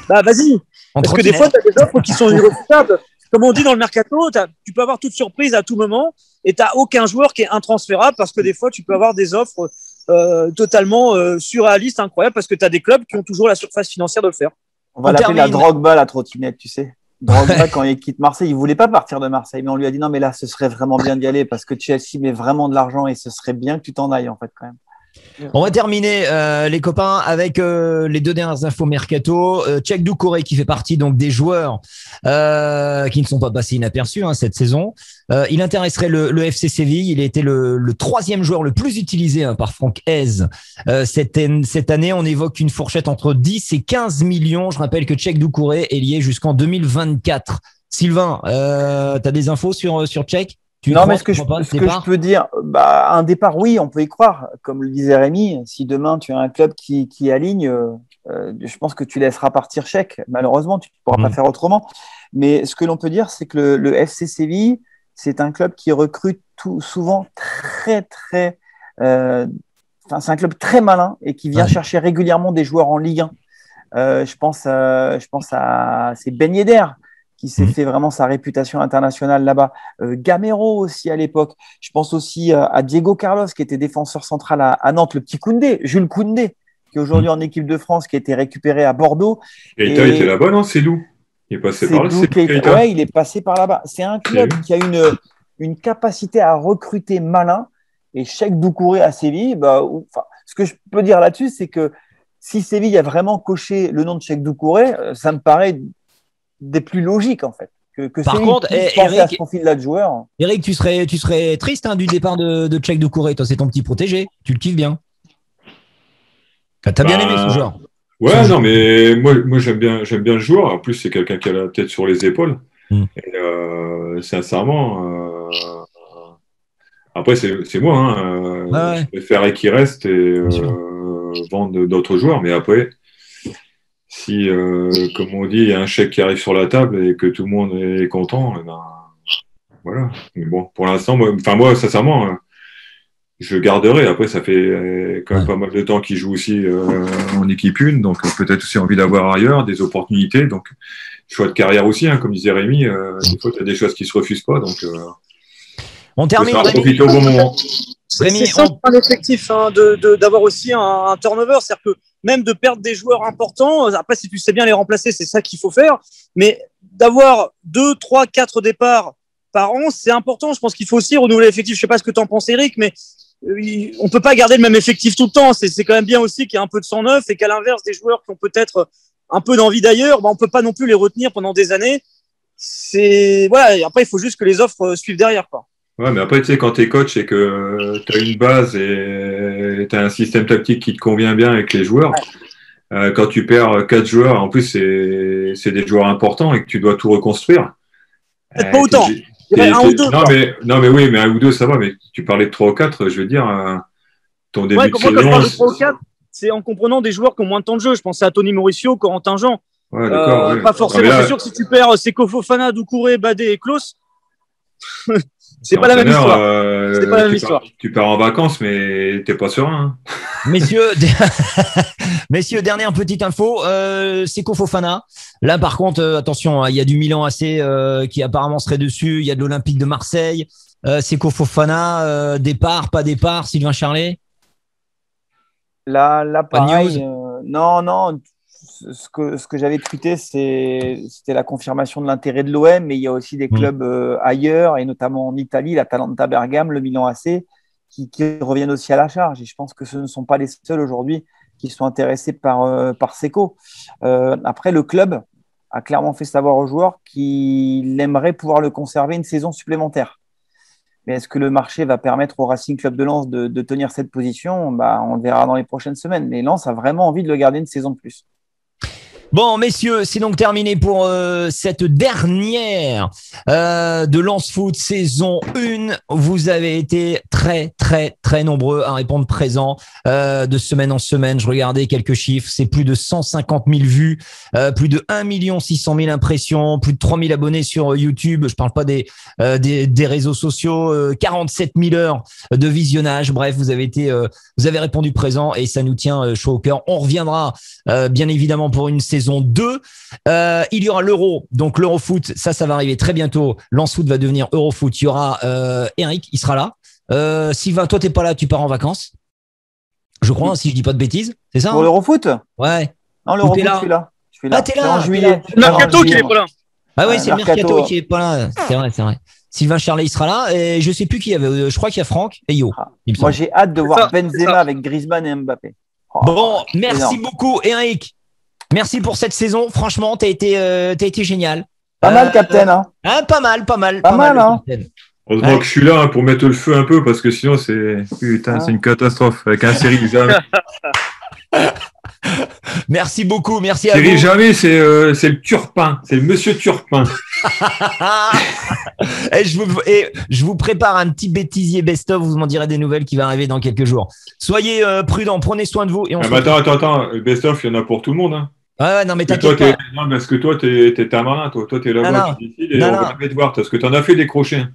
Speaker 2: Bah, vas-y. Parce que des fois, tu as des offres qui sont irréfutables. Comme on dit dans le mercato, tu peux avoir toute surprise à tout moment et tu n'as aucun joueur qui est intransférable parce que des fois, tu peux avoir des offres totalement surréalistes, incroyables, parce que tu as des clubs qui ont toujours la surface financière de le faire.
Speaker 3: On va l'appeler la Drogba, la trottinette, tu sais. Drogba, quand il quitte Marseille, il ne voulait pas partir de Marseille, mais on lui a dit non, mais là, ce serait vraiment bien d'y aller parce que Chelsea met vraiment de l'argent et ce serait bien que tu t'en ailles, en fait, quand même.
Speaker 1: On va terminer les copains avec les deux dernières infos mercato. Cheick Doucouré qui fait partie donc des joueurs qui ne sont pas passés inaperçus cette saison. Il intéresserait le FC Séville. Il a été le troisième joueur le plus utilisé par Franck Hez cette année. On évoque une fourchette entre 10 et 15 millions. Je rappelle que Cheick Doucouré est lié jusqu'en 2024. Sylvain, t'as des infos sur Cheick?
Speaker 3: Non, mais ce que je peux dire, un départ, oui, on peut y croire. Comme le disait Rémi, si demain tu as un club qui aligne, je pense que tu laisseras partir Cheick. Malheureusement, tu ne pourras pas faire autrement. Mais ce que l'on peut dire, c'est que le FC Séville, c'est un club qui recrute souvent très, très. C'est un club très malin et qui vient chercher régulièrement des joueurs en Ligue 1. Je pense à c'est Ben Yedder qui s'est fait vraiment sa réputation internationale là-bas. Gamero aussi à l'époque. Je pense aussi à Diego Carlos, qui était défenseur central à Nantes, le petit Koundé, Jules Koundé, qui est aujourd'hui en équipe de France, qui a été récupéré à Bordeaux.
Speaker 4: Keita était là-bas, non? C'est d'où? Il est passé par là.
Speaker 3: Ouais, il est passé par là-bas. C'est un club qui a une capacité à recruter malin. Et Cheick Doucouré à Séville, ce que je peux dire là-dessus, c'est que si Séville a vraiment coché le nom de Cheick Doucouré, ça me paraît des plus logiques en fait.
Speaker 1: Par contre,
Speaker 3: Eric, profil-là de joueur.
Speaker 1: Eric, tu serais triste du départ de Cheick Doucouré. Toi, c'est ton petit protégé. Tu le kiffes bien. T'as bien aimé ce joueur.
Speaker 4: Ouais, non, mais moi j'aime bien le joueur. En plus, c'est quelqu'un qui a la tête sur les épaules. Et sincèrement, après c'est moi. Je préférerais qu'il reste et vendre d'autres joueurs. Mais après, si, comme on dit, il y a un chèque qui arrive sur la table et que tout le monde est content, voilà. Mais bon, pour l'instant, moi, sincèrement, je garderai. Après, ça fait quand même pas mal de temps qu'il joue aussi en équipe 1, donc peut-être aussi envie d'avoir ailleurs des opportunités. Donc, choix de carrière aussi, comme disait Rémi, des fois, tu as des choses qui se refusent pas. Donc,
Speaker 1: on termine.
Speaker 4: Profiter au bon moment.
Speaker 2: C'est simple un effectif d'avoir aussi un turnover, c'est-à-dire que même de perdre des joueurs importants, après si tu sais bien les remplacer, c'est ça qu'il faut faire, mais d'avoir 2, 3, 4 départs par an, c'est important. Je pense qu'il faut aussi renouveler l'effectif. Je sais pas ce que tu en penses, Eric, mais on peut pas garder le même effectif tout le temps. C'est quand même bien aussi qu'il y ait un peu de sang neuf et qu'à l'inverse des joueurs qui ont peut-être un peu d'envie d'ailleurs, on peut pas non plus les retenir pendant des années. Voilà. Et après, il faut juste que les offres suivent derrière, quoi.
Speaker 4: Ouais, mais après, tu sais, quand tu es coach et que tu as une base et tu as un système tactique qui te convient bien avec les joueurs, quand tu perds 4 joueurs, en plus, c'est des joueurs importants et que tu dois tout reconstruire.
Speaker 2: Peut-être pas autant. Un ou deux.
Speaker 4: Non, mais oui, mais un ou deux, ça va. Mais tu parlais de 3 ou 4, je veux dire, ton début de saison.
Speaker 2: Quand je parle de 3 ou 4, c'est en comprenant des joueurs qui ont moins de temps de jeu. Je pensais à Tony Mauricio, Corentin Jean.
Speaker 4: Ouais, d'accord.
Speaker 2: Pas forcément. C'est sûr que si tu perds Seko Fofana, Doucouré, Badé et Klose. C'est pas la même histoire.
Speaker 4: Tu pars en vacances, mais t'es pas serein.
Speaker 1: Messieurs, dernière petite info. Seko Fofana. Là, par contre, attention, il y a du Milan AC qui apparemment serait dessus. Il y a de l'Olympique de Marseille. Seko Fofana, départ, pas départ. Sylvain Charlet.
Speaker 3: Là, pareil. Non. Ce que j'avais tweeté, c'était la confirmation de l'intérêt de l'OM, mais il y a aussi des clubs ailleurs, et notamment en Italie, l'Atalanta Bergame, le Milan AC, qui reviennent aussi à la charge. Et je pense que ce ne sont pas les seuls aujourd'hui qui sont intéressés par Seco. Après, le club a clairement fait savoir aux joueurs qu'il aimerait pouvoir le conserver une saison supplémentaire. Mais est-ce que le marché va permettre au Racing Club de Lens de tenir cette position? On le verra dans les prochaines semaines. Mais Lens a vraiment envie de le garder une saison de plus.
Speaker 1: Bon, messieurs, c'est donc terminé pour cette dernière de Lens Foot saison 1. Vous avez été très, très, très nombreux à répondre présent de semaine en semaine. Je regardais quelques chiffres. C'est plus de 150 000 vues, plus de 1 600 000 impressions, plus de 3 000 abonnés sur YouTube. Je parle pas des réseaux sociaux, 47 000 heures de visionnage. Bref, vous avez répondu présent et ça nous tient chaud au cœur. On reviendra bien évidemment pour une saison 2. Il y aura l'Euro, donc l'Eurofoot, ça va arriver très bientôt. Lens Foot va devenir Eurofoot. Il y aura Eric, il sera là. Sylvain, toi t'es pas là, tu pars en vacances. Je crois, si je dis pas de bêtises, c'est ça?
Speaker 3: Pour l'Eurofoot?
Speaker 1: Ouais.
Speaker 3: Non, l'Eurofoot, je suis là.
Speaker 1: Ah, t'es là.
Speaker 3: En juillet.
Speaker 2: Mercato qui n'est pas là.
Speaker 1: Ah oui, c'est le Mercato qui est pas là. C'est vrai. Sylvain Charlet, il sera là. Et je sais plus qui y avait. Je crois qu'il y a Franck et Yo.
Speaker 3: Moi, j'ai hâte de voir Benzema avec Griezmann et Mbappé.
Speaker 1: Bon, merci beaucoup, Eric. Merci pour cette saison. Franchement, t'as été génial.
Speaker 3: Pas mal, Captain. Hein.
Speaker 1: Pas mal.
Speaker 3: Pas mal, hein.
Speaker 4: Heureusement que je suis là pour mettre le feu un peu, parce que sinon, c'est une catastrophe. Avec un série jamais.
Speaker 1: Merci beaucoup. Merci à vous.
Speaker 4: Série jamais, c'est le Turpin. C'est le monsieur Turpin.
Speaker 1: Et je vous prépare un petit bêtisier best-of. Vous m'en direz des nouvelles qui va arriver dans quelques jours. Soyez prudents. Prenez soin de vous. Et
Speaker 4: attends. Le best-of, il y en a pour tout le monde. Hein.
Speaker 1: Ouais, non, mais t'inquiète pas.
Speaker 4: Non, parce que toi, t'es un malin. Toi, t'es là-bas, tu décides et on va te voir. Parce que t'en as fait des crochets.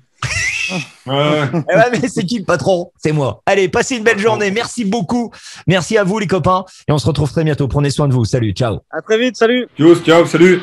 Speaker 4: Ouais,
Speaker 1: mais c'est qui le patron? C'est moi. Allez, passez une belle journée. Merci beaucoup. Merci à vous, les copains. Et on se retrouve très bientôt. Prenez soin de vous. Salut. Ciao.
Speaker 2: À très vite. Salut.
Speaker 4: Ciao. Salut.